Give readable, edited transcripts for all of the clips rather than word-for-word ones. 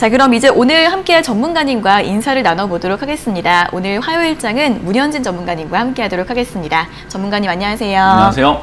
자, 그럼 이제 오늘 함께할 전문가님과 인사를 나눠보도록 하겠습니다. 오늘 화요일장은 문현진 전문가님과 함께하도록 하겠습니다. 전문가님 안녕하세요. 안녕하세요.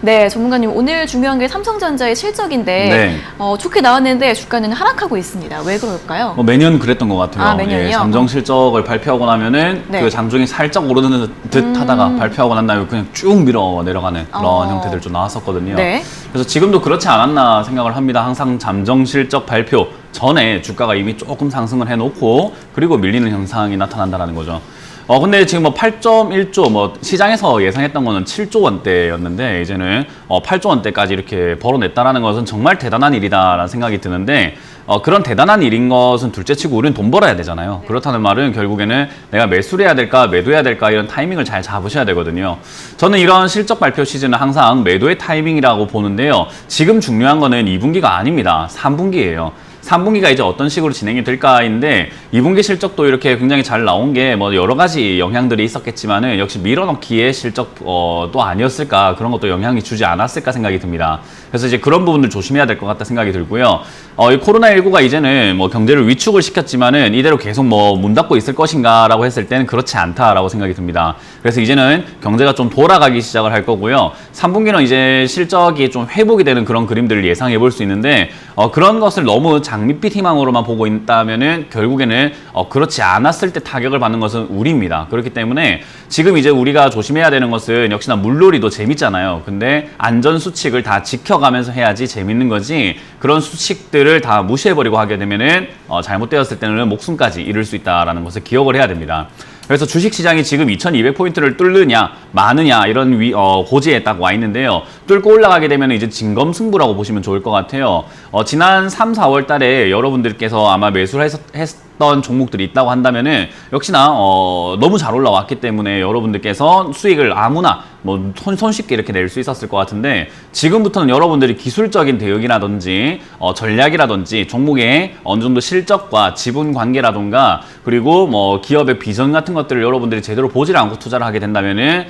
네, 전문가님 오늘 중요한 게 삼성전자의 실적인데 네. 좋게 나왔는데 주가는 하락하고 있습니다. 왜 그럴까요? 매년 그랬던 것 같아요. 아, 매년이요? 삼성 실적을 발표하고 나면은 네. 그 장중에 살짝 오르는 듯 하다가 발표하고 난 다음에 그냥 쭉 밀어 내려가는 그런 형태들 좀 나왔었거든요. 네. 그래서 지금도 그렇지 않았나 생각을 합니다. 항상 잠정 실적 발표 전에 주가가 이미 조금 상승을 해놓고 그리고 밀리는 현상이 나타난다는 거죠. 근데 지금 8.1조, 시장에서 예상했던 거는 7조 원대였는데, 이제는 8조 원대까지 이렇게 벌어냈다라는 것은 정말 대단한 일이다라는 생각이 드는데, 그런 대단한 일인 것은 둘째 치고 우리는 돈 벌어야 되잖아요. 그렇다는 말은 결국에는 내가 매수를 해야 될까, 매도해야 될까 이런 타이밍을 잘 잡으셔야 되거든요. 저는 이런 실적 발표 시즌은 항상 매도의 타이밍이라고 보는데요. 지금 중요한 거는 2분기가 아닙니다. 3분기예요. 3분기가 이제 어떤 식으로 진행이 될까인데 2분기 실적도 이렇게 굉장히 잘 나온 게 여러 가지 영향들이 있었겠지만은 역시 밀어넣기의 실적 또 아니었을까, 그런 것도 영향이 주지 않았을까 생각이 듭니다. 그래서 이제 그런 부분들 조심해야 될 것 같다 생각이 들고요. 이 코로나19가 이제는 경제를 위축을 시켰지만은 이대로 계속 문 닫고 있을 것인가라고 했을 때는 그렇지 않다라고 생각이 듭니다. 그래서 이제는 경제가 좀 돌아가기 시작을 할 거고요. 3분기는 이제 실적이 좀 회복이 되는 그런 그림들을 예상해 볼 수 있는데 그런 것을 너무 장밋빛 희망으로만 보고 있다면은 결국에는 그렇지 않았을 때 타격을 받는 것은 우리입니다. 그렇기 때문에 지금 이제 우리가 조심해야 되는 것은 역시나 물놀이도 재밌잖아요. 근데 안전 수칙을 다 지켜가면서 해야지 재밌는 거지, 그런 수칙들을 다 무시해버리고 하게 되면은 잘못되었을 때는 목숨까지 잃을 수 있다라는 것을 기억을 해야 됩니다. 그래서 주식시장이 지금 2200포인트를 뚫느냐 마느냐 이런 고지에 딱 와 있는데요. 뚫고 올라가게 되면 이제 진검승부라고 보시면 좋을 것 같아요. 지난 3, 4월 달에 여러분들께서 아마 매수를 했던 종목들이 있다고 한다면은 역시나 너무 잘 올라왔기 때문에 여러분들께서 수익을 아무나 손쉽게 이렇게 낼 수 있었을 것 같은데, 지금부터는 여러분들이 기술적인 대응이라든지 전략이라든지 종목의 어느 정도 실적과 지분 관계라든가 그리고 기업의 비전 같은 것들을 여러분들이 제대로 보질 않고 투자를 하게 된다면은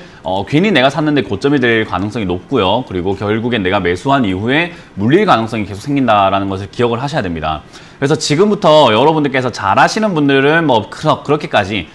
괜히 내가 샀는데 고점이 될 가능성이 높고요. 그리고 결국엔 내가 매수한 이후에 물릴 가능성이 계속 생긴다라는 것을 기억을 하셔야 됩니다. 그래서 지금부터 여러분들께서 잘 하시는 분들은 그렇게까지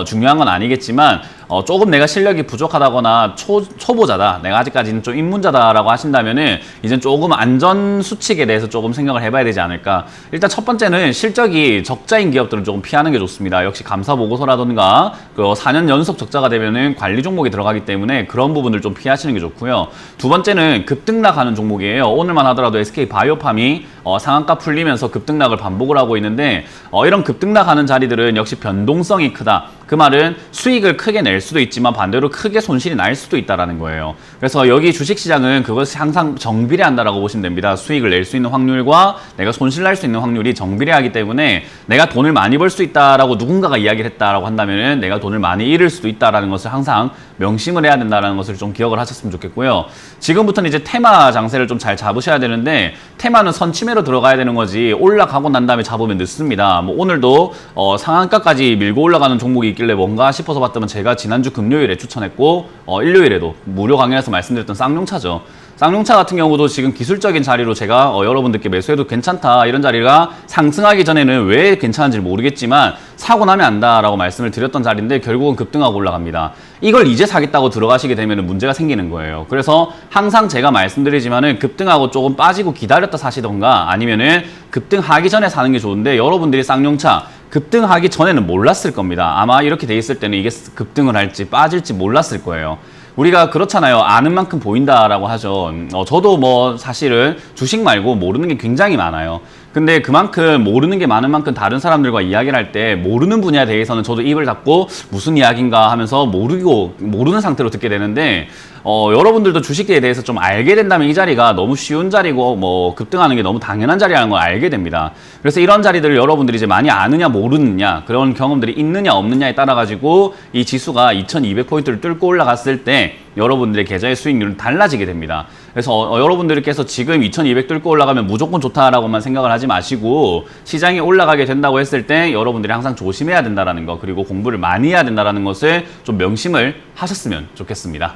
중요한 건 아니겠지만 조금 내가 실력이 부족하다거나 초보자다, 내가 아직까지는 좀 입문자다라고 하신다면은 이젠 조금 안전 수칙에 대해서 조금 생각을 해봐야 되지 않을까. 일단 첫 번째는 실적이 적자인 기업들은 조금 피하는 게 좋습니다. 역시 감사 보고서라든가 4년 연속 적자가 되면은 관리 종목이 들어가기 때문에 그런 부분을 좀 피하시는 게 좋고요. 두 번째는 급등락하는 종목이에요. 오늘만 하더라도 SK 바이오팜이 상한가 풀리면서 급등락을 반복을 하고 있는데 이런 급등락하는 자리들은 역시 변동성이 크다. 그 말은 수익을 크게 낼 수도 있지만 반대로 크게 손실이 날 수도 있다는 거예요. 그래서 여기 주식시장은 그것을 항상 정비례한다라고 보시면 됩니다. 수익을 낼 수 있는 확률과 내가 손실 날 수 있는 확률이 정비례하기 때문에 내가 돈을 많이 벌 수 있다라고 누군가가 이야기를 했다라고 한다면 내가 돈을 많이 잃을 수도 있다라는 것을 항상 명심을 해야 된다는 것을 좀 기억을 하셨으면 좋겠고요. 지금부터는 이제 테마 장세를 좀 잘 잡으셔야 되는데, 테마는 선침해로 들어가야 되는 거지 올라가고 난 다음에 잡으면 늦습니다. 오늘도 상한가까지 밀고 올라가는 종목이 있길래 뭔가 싶어서 봤더니 제가 지난주 금요일에 추천했고 일요일에도 무료 강연에서 말씀드렸던 쌍용차죠. 쌍용차 같은 경우도 지금 기술적인 자리로 제가 여러분들께 매수해도 괜찮다, 이런 자리가 상승하기 전에는 왜 괜찮은지 모르겠지만 사고 나면 안다라고 말씀을 드렸던 자리인데 결국은 급등하고 올라갑니다. 이걸 이제 사겠다고 들어가시게 되면 문제가 생기는 거예요. 그래서 항상 제가 말씀드리지만은 급등하고 조금 빠지고 기다렸다 사시던가 아니면은 급등하기 전에 사는 게 좋은데, 여러분들이 쌍용차 급등하기 전에는 몰랐을 겁니다. 아마 이렇게 돼 있을 때는 이게 급등을 할지 빠질지 몰랐을 거예요. 우리가 그렇잖아요. 아는 만큼 보인다라고 하죠. 저도 사실은 주식 말고 모르는 게 굉장히 많아요. 근데 그만큼 모르는 게 많은 만큼 다른 사람들과 이야기를 할 때 모르는 분야에 대해서는 저도 입을 닫고 무슨 이야기인가 하면서 모르는 상태로 듣게 되는데, 여러분들도 주식에 대해서 좀 알게 된다면 이 자리가 너무 쉬운 자리고 급등하는 게 너무 당연한 자리라는 걸 알게 됩니다. 그래서 이런 자리들을 여러분들이 이제 많이 아느냐 모르느냐, 그런 경험들이 있느냐 없느냐에 따라 가지고 이 지수가 2200포인트를 뚫고 올라갔을 때 여러분들의 계좌의 수익률은 달라지게 됩니다. 그래서 여러분들께서 지금 2200 뚫고 올라가면 무조건 좋다라고만 생각을 하지 마시고, 시장이 올라가게 된다고 했을 때 여러분들이 항상 조심해야 된다는 거, 그리고 공부를 많이 해야 된다는 것을 좀 명심을 하셨으면 좋겠습니다.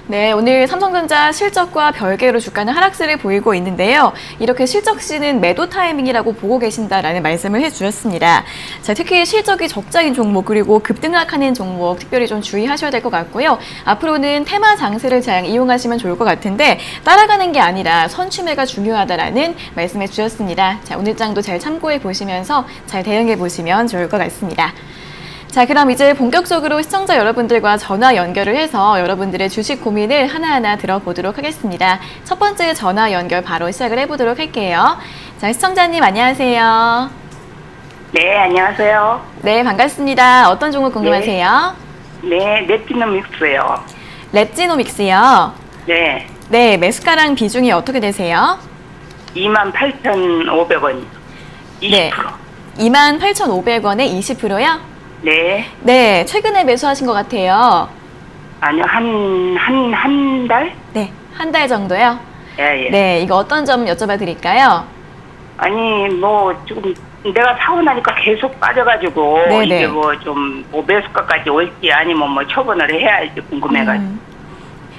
네, 오늘 삼성전자 실적과 별개로 주가는 하락세를 보이고 있는데요. 이렇게 실적 시는 매도 타이밍이라고 보고 계신다라는 말씀을 해주셨습니다. 자, 특히 실적이 적자인 종목 그리고 급등락하는 종목 특별히 좀 주의하셔야 될 것 같고요. 앞으로는 테마 장세를 잘 이용하시면 좋을 것 같은데 따라가는 게 아니라 선취매가 중요하다라는 말씀해 주셨습니다. 자, 오늘 장도 잘 참고해 보시면서 잘 대응해 보시면 좋을 것 같습니다. 자, 그럼 이제 본격적으로 시청자 여러분들과 전화 연결을 해서 여러분들의 주식 고민을 하나하나 들어보도록 하겠습니다. 첫 번째 전화 연결 바로 시작을 해보도록 할게요. 자, 시청자님 안녕하세요. 네, 안녕하세요. 네, 반갑습니다. 어떤 종목 궁금하세요? 네, 넷지노믹스요. 랩지노믹스요. 네, 네, 매수가랑 비중이 어떻게 되세요? 28,500원. 20%. 네. 28,500원에 20%요? 네. 네, 최근에 매수하신 것 같아요. 아니요, 한 달? 네, 한 달 정도요? 예, 예. 네, 이거 어떤 점 여쭤봐 드릴까요? 아니, 뭐, 지금 내가 사고 나니까 계속 빠져가지고, 네네. 이게 뭐 좀, 뭐 매수가까지 올지 아니면 뭐 처분을 해야 할지 궁금해가지고.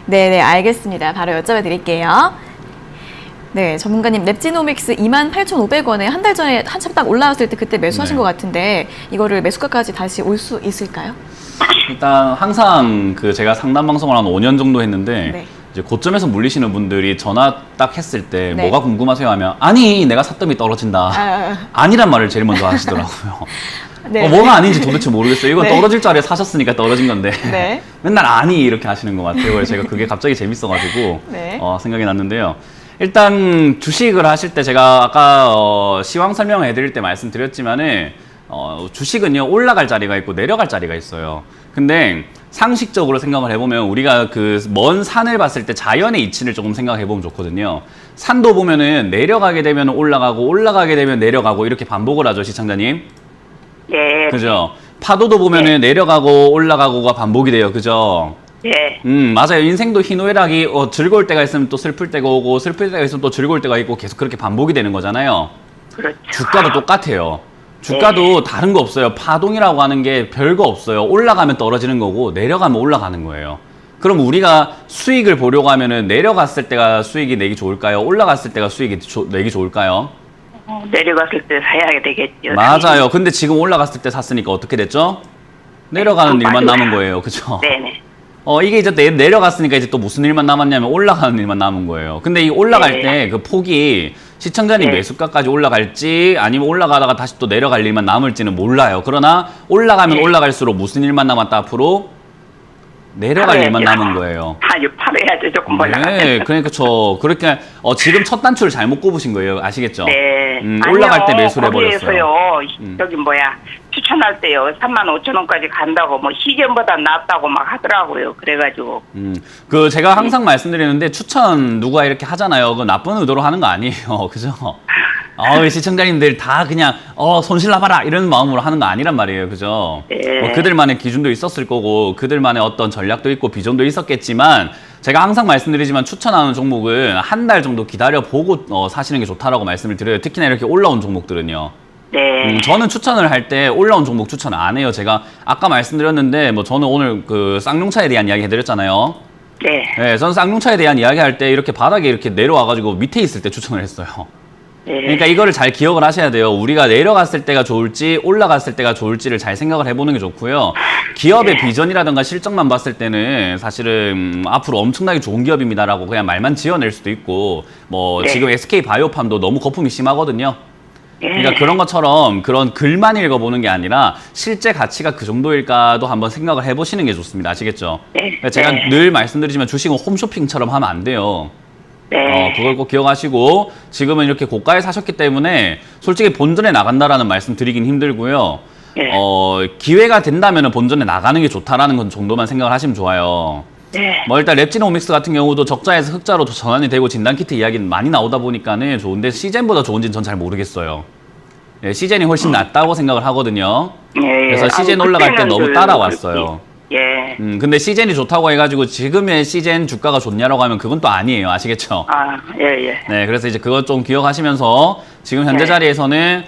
네네, 알겠습니다. 바로 여쭤봐 드릴게요. 네, 전문가님, 랩지노믹스 28,500원에 한 달 전에 한참 딱 올라왔을 때 그때 매수하신 네. 것 같은데 이거를 매수가까지 다시 올 수 있을까요? 일단 항상 그 제가 상담 방송을 한 5년 정도 했는데 네. 이제 고점에서 물리시는 분들이 전화 딱 했을 때 네. 뭐가 궁금하세요 하면 아니 내가 샀더니 떨어진다. 아니란 말을 제일 먼저 하시더라고요. 네. 뭐가 아닌지 도대체 모르겠어요. 이건 네. 떨어질 줄 알아야 사셨으니까 떨어진 건데 네. 맨날 아니 이렇게 하시는 것 같아요. 그래서 제가 그게 갑자기 재밌어가지고 네. 생각이 났는데요. 일단 주식을 하실 때 제가 아까 시황 설명을 해드릴 때 말씀드렸지만은 주식은요 올라갈 자리가 있고 내려갈 자리가 있어요. 근데 상식적으로 생각을 해보면 우리가 그 먼 산을 봤을 때 자연의 이치를 조금 생각해 보면 좋거든요. 산도 보면은 내려가게 되면 올라가고 올라가게 되면 내려가고 이렇게 반복을 하죠, 시청자님. 예. 그죠? 파도도 보면은 내려가고 올라가고가 반복이 돼요, 그죠? 예. 맞아요. 인생도 희노애락이 즐거울 때가 있으면 또 슬플 때가 오고 슬플 때가 있으면 또 즐거울 때가 있고 계속 그렇게 반복이 되는 거잖아요. 그렇죠. 주가도 똑같아요. 주가도 다른 거 없어요. 파동이라고 하는 게 별거 없어요. 올라가면 떨어지는 거고 내려가면 올라가는 거예요. 그럼 우리가 수익을 보려고 하면은 내려갔을 때가 수익이 내기 좋을까요? 올라갔을 때가 수익이 내기 좋을까요? 내려갔을 때 사야 되겠죠. 맞아요. 근데 지금 올라갔을 때 샀으니까 어떻게 됐죠? 내려가는 일만 남은 거예요. 그죠? 네네. 이게 이제 내려갔으니까 이제 또 무슨 일만 남았냐면 올라가는 일만 남은 거예요. 근데 이 올라갈 네. 때 그 폭이 시청자님 네. 매수가까지 올라갈지 아니면 올라가다가 다시 또 내려갈 일만 남을지는 몰라요. 그러나 올라가면 네. 올라갈수록 무슨 일만 남았다 앞으로 내려갈 팔아야죠. 일만 남은 거예요. 아주 팔아야죠. 조금 올라가면. 네, 그러니까 그렇게 지금 첫 단추를 잘못 꼽으신 거예요. 아시겠죠? 네. 올라갈 때 아니요, 매수를 해버렸어요. 거기에서요, 저기 추천할 때요, 35,000원까지 간다고, 뭐, 시전보다 낫다고 막 하더라고요. 그래가지고. 제가 항상 말씀드리는데 추천 누가 이렇게 하잖아요. 그 나쁜 의도로 하는 거 아니에요. 그죠? 시청자님들 다 그냥 손실 나봐라 이런 마음으로 하는 거 아니란 말이에요. 그죠? 네. 뭐 그들만의 기준도 있었을 거고 그들만의 어떤 전략도 있고 비전도 있었겠지만 제가 항상 말씀드리지만 추천하는 종목은 한 달 정도 기다려보고 사시는 게 좋다라고 말씀을 드려요. 특히나 이렇게 올라온 종목들은요. 네. 저는 추천을 할 때 올라온 종목 추천 안 해요. 제가 아까 말씀드렸는데 뭐 저는 오늘 그 쌍용차에 대한 이야기 해드렸잖아요. 네. 네, 저는 쌍용차에 대한 이야기 할 때 이렇게 바닥에 이렇게 내려와가지고 밑에 있을 때 추천을 했어요. 네. 그러니까 이거를 잘 기억을 하셔야 돼요. 우리가 내려갔을 때가 좋을지 올라갔을 때가 좋을지를 잘 생각을 해보는 게 좋고요. 기업의 비전이라든가 실적만 봤을 때는 사실은 앞으로 엄청나게 좋은 기업입니다라고 그냥 말만 지어낼 수도 있고 뭐 네. 지금 SK 바이오팜도 너무 거품이 심하거든요. 네. 그러니까 그런 것처럼 그런 글만 읽어보는 게 아니라 실제 가치가 그 정도일까도 한번 생각을 해보시는 게 좋습니다. 아시겠죠? 네. 그러니까 제가 네. 늘 말씀드리지만 주식은 홈쇼핑처럼 하면 안 돼요. 네. 그걸 꼭 기억하시고 지금은 이렇게 고가에 사셨기 때문에 솔직히 본전에 나간다라는 말씀 드리긴 힘들고요. 네. 기회가 된다면 본전에 나가는 게 좋다라는 건 정도만 생각을 하시면 좋아요. 네. 뭐 일단 랩지노믹스 같은 경우도 적자에서 흑자로 전환이 되고 진단키트 이야기는 많이 나오다 보니까는 좋은데 시젠보다 좋은지는 전 잘 모르겠어요. 네, 시젠이 훨씬 낫다고 생각을 하거든요. 예, 그래서 시젠 아니, 올라갈 때 그때는 너무 따라왔어요. 예. 근데 시젠이 좋다고 해가지고 지금의 시젠 주가가 좋냐라고 하면 그건 또 아니에요. 아시겠죠? 아, 예, 예. 네, 그래서 이제 그것 좀 기억하시면서 지금 현재 네. 자리에서는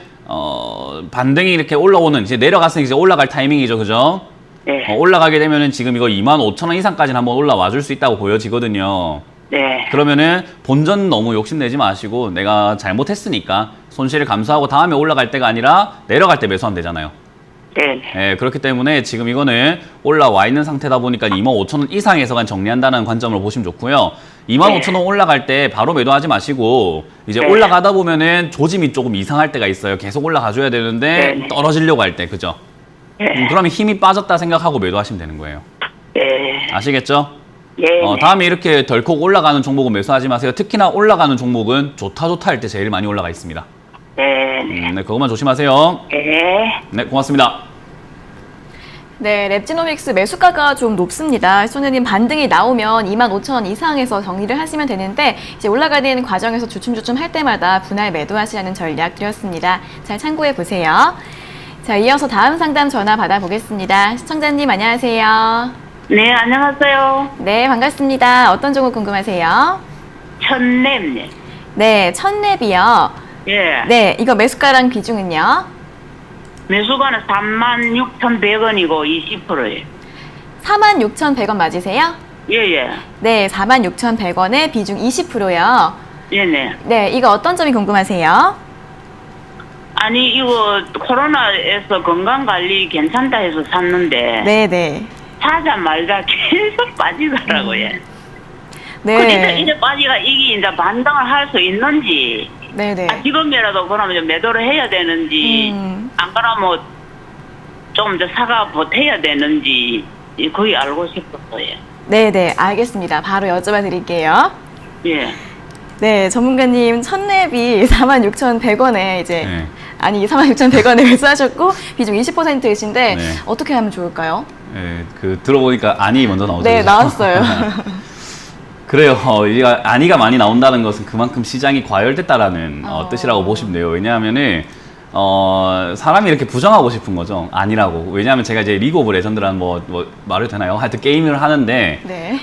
반등이 이렇게 올라오는 이제 내려갔으니 이제 올라갈 타이밍이죠, 그죠? 네. 올라가게 되면은 지금 이거 25,000원 이상까지는 한번 올라와 줄 수 있다고 보여지거든요. 네. 그러면은 본전 너무 욕심내지 마시고 내가 잘못했으니까 손실을 감수하고 다음에 올라갈 때가 아니라 내려갈 때 매수하면 되잖아요. 네. 예, 그렇기 때문에 지금 이거는 올라와 있는 상태다 보니까 25,000원 이상에서만 정리한다는 관점으로 보시면 좋고요. 25,000원 올라갈 때 바로 매도하지 마시고 이제 네. 올라가다 보면은 조짐이 조금 이상할 때가 있어요. 계속 올라가줘야 되는데 네. 떨어지려고 할 때, 그죠? 네. 그러면 힘이 빠졌다 생각하고 매도하시면 되는 거예요. 네. 아시겠죠? 네. 다음에 이렇게 덜컥 올라가는 종목은 매수하지 마세요. 특히나 올라가는 종목은 좋다 할 때 제일 많이 올라가 있습니다. 네. 네, 그것만 조심하세요. 네. 네, 고맙습니다. 네, 랩지노믹스 매수가가 좀 높습니다. 손해님 반등이 나오면 25,000원 이상에서 정리를 하시면 되는데 이제 올라가는 과정에서 주춤주춤 할 때마다 분할 매도하시라는 전략 드렸습니다. 잘 참고해 보세요. 자, 이어서 다음 상담 전화 받아보겠습니다. 시청자님 안녕하세요. 네, 안녕하세요. 네, 반갑습니다. 어떤 종목 궁금하세요? 천냄님. 네, 천랩이요. 예. 네, 이거 매수가랑 비중은요? 매수가는 36,100원이고 20%예요. 46,100원 맞으세요? 예, 예. 네, 46,100원에 비중 20%요. 예, 네. 네, 이거 어떤 점이 궁금하세요? 아니, 이거 코로나에서 건강관리 괜찮다 해서 샀는데 네, 네. 사자 말자 계속 빠지더라고요. 네. 이제 빠지가 이게 이제 반등을 할 수 있는지, 네, 네. 지금이라도 그러면 좀 매도를 해야 되는지, 안 그러면 좀 더 사가 보태야 되는지, 거의 알고 싶었어요. 네, 네. 알겠습니다. 바로 여쭤봐 드릴게요. 예. 네, 전문가님 첫랩이 46,100원에 이제 네. 아니 46,100원에 매수하셨고 비중 20%이신데 네. 어떻게 하면 좋을까요? 예, 그 들어보니까 안이 먼저 나오죠. 네, 나왔어요. 그래요. 이 안이가 많이 나온다는 것은 그만큼 시장이 과열됐다라는 뜻이라고 보시면 돼요. 왜냐하면은 사람이 이렇게 부정하고 싶은 거죠. 아니라고. 왜냐하면 제가 이제 리그 오브 레전드라는 뭐 말을 되나요? 하여튼 게임을 하는데 네.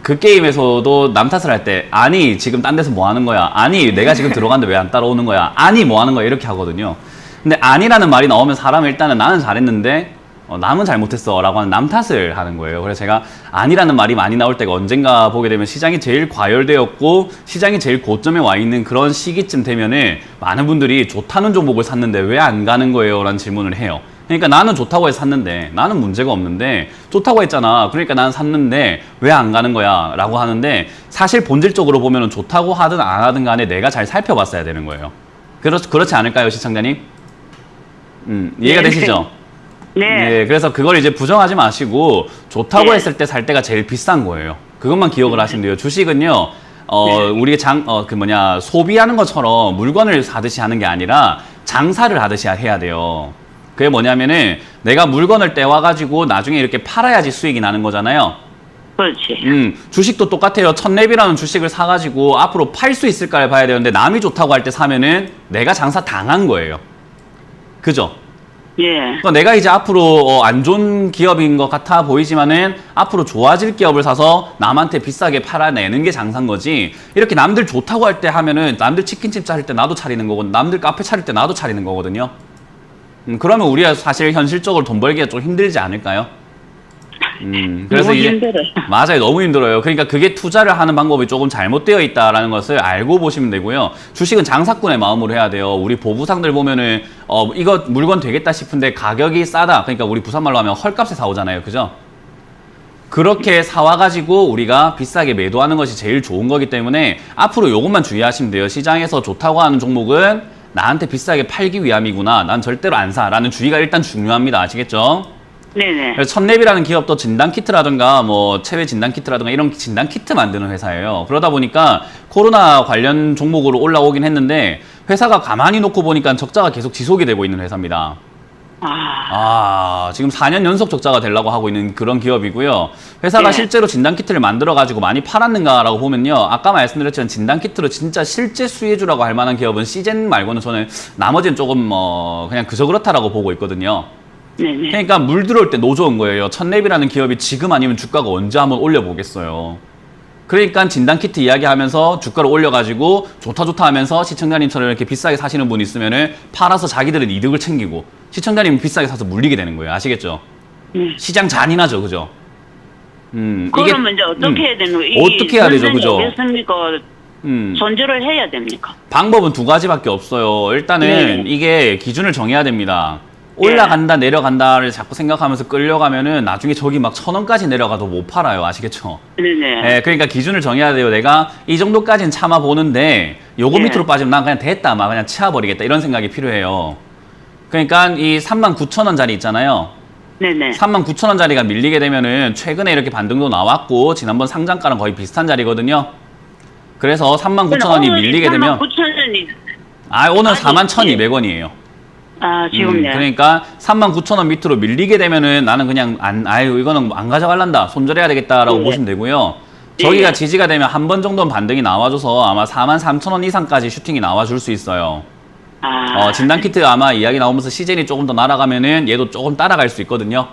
그 게임에서도 남 탓을 할 때 아니 지금 딴 데서 뭐 하는 거야? 아니 내가 지금 들어갔는데 왜 안 따라오는 거야? 아니 뭐 하는 거야? 이렇게 하거든요. 근데 아니라는 말이 나오면 사람은 일단은 나는 잘했는데 남은 잘못했어 라고 하는 남 탓을 하는 거예요. 그래서 제가 아니라는 말이 많이 나올 때가 언젠가 보게 되면 시장이 제일 과열되었고 시장이 제일 고점에 와 있는 그런 시기쯤 되면은 많은 분들이 좋다는 종목을 샀는데 왜 안 가는 거예요? 라는 질문을 해요. 그러니까 나는 좋다고 해서 샀는데 나는 문제가 없는데 좋다고 했잖아. 그러니까 나는 샀는데 왜 안 가는 거야? 라고 하는데 사실 본질적으로 보면 좋다고 하든 안 하든 간에 내가 잘 살펴봤어야 되는 거예요. 그렇지 않을까요, 시청자님? 이해가 네. 되시죠? 네. 네, 그래서 그걸 이제 부정하지 마시고 좋다고 네. 했을 때 살 때가 제일 비싼 거예요. 그것만 기억을 하시면 돼요. 주식은요, 우리가 소비하는 것처럼 물건을 사듯이 하는 게 아니라 장사를 하듯이 해야 돼요. 그게 뭐냐면은 내가 물건을 떼와가지고 나중에 이렇게 팔아야지 수익이 나는 거잖아요. 그렇지. 주식도 똑같아요. 천랩이라는 주식을 사가지고 앞으로 팔 수 있을까를 봐야 되는데 남이 좋다고 할 때 사면은 내가 장사 당한 거예요. 그죠? 예. 그러니까 내가 이제 앞으로 안 좋은 기업인 것 같아 보이지만은 앞으로 좋아질 기업을 사서 남한테 비싸게 팔아내는 게 장사인 거지. 이렇게 남들 좋다고 할 때 하면은 남들 치킨집 차릴 때 나도 차리는 거고 남들 카페 차릴 때 나도 차리는 거거든요. 그러면 우리가 사실 현실적으로 돈 벌기가 좀 힘들지 않을까요? 그래서 너무 이제 힘들어요. 맞아요, 너무 힘들어요. 그러니까 그게 투자를 하는 방법이 조금 잘못되어 있다라는 것을 알고 보시면 되고요. 주식은 장사꾼의 마음으로 해야 돼요. 우리 보부상들 보면은 이거 물건 되겠다 싶은데 가격이 싸다. 그러니까 우리 부산말로 하면 헐값에 사오잖아요, 그죠? 그렇게 사와가지고 우리가 비싸게 매도하는 것이 제일 좋은 거기 때문에 앞으로 이것만 주의하시면 돼요. 시장에서 좋다고 하는 종목은 나한테 비싸게 팔기 위함이구나. 난 절대로 안 사. 라는 주의가 일단 중요합니다. 아시겠죠? 네네. 그래서 천랩이라는 기업도 진단키트라든가 뭐 체외 진단키트라든가 이런 진단키트 만드는 회사예요. 그러다 보니까 코로나 관련 종목으로 올라오긴 했는데 회사가 가만히 놓고 보니까 적자가 계속 지속이 되고 있는 회사입니다. 지금 4년 연속 적자가 되려고 하고 있는 그런 기업이고요. 회사가 네. 실제로 진단키트를 만들어가지고 많이 팔았는가라고 보면요. 아까 말씀드렸지만 진단키트로 진짜 실제 수혜주라고 할 만한 기업은 시젠 말고는 저는 나머지는 조금 그냥 그저 그렇다라고 보고 있거든요. 네네. 그러니까 물 들어올 때 노좋은 거예요. 천랩이라는 기업이 지금 아니면 주가가 언제 한번 올려보겠어요. 그러니까 진단키트 이야기하면서 주가를 올려가지고 좋다 하면서 시청자님처럼 이렇게 비싸게 사시는 분이 있으면은 팔아서 자기들은 이득을 챙기고 시청자님은 비싸게 사서 물리게 되는 거예요. 아시겠죠? 네. 시장 잔인하죠, 그죠? 그러면 이제 어떻게 해야 되는 거예요? 어떻게 해야 되죠, 그죠? 겠습니까? 음. 손절을 해야 됩니까? 방법은 두 가지밖에 없어요. 일단은 네. 이게 기준을 정해야 됩니다. 올라간다, 내려간다를 자꾸 생각하면서 끌려가면은 나중에 저기 막 1,000원까지 내려가도 못 팔아요. 아시겠죠? 네네. 네, 그러니까 기준을 정해야 돼요. 내가 이 정도까지는 참아보는데 요거 네. 밑으로 빠지면 난 그냥 됐다, 막 그냥 치워버리겠다 이런 생각이 필요해요. 그러니까 이 39,000원짜리 있잖아요. 네네. 39,000원짜리가 밀리게 되면은 최근에 이렇게 반등도 나왔고 지난번 상장가랑 거의 비슷한 자리거든요. 그래서 39,000원이 밀리게 되면 9,000원이 오늘 아니, 41,200원이에요. 지금요. 그러니까 39,000원 밑으로 밀리게 되면은 나는 그냥 이거는 안 가져갈란다. 손절해야 되겠다라고 네. 보시면 되고요. 저기가 예. 지지가 되면 한 번 정도는 반등이 나와줘서 아마 43,000원 이상까지 슈팅이 나와줄 수 있어요. 진단키트 아마 이야기 나오면서 시즌이 조금 더 날아가면은 얘도 조금 따라갈 수 있거든요.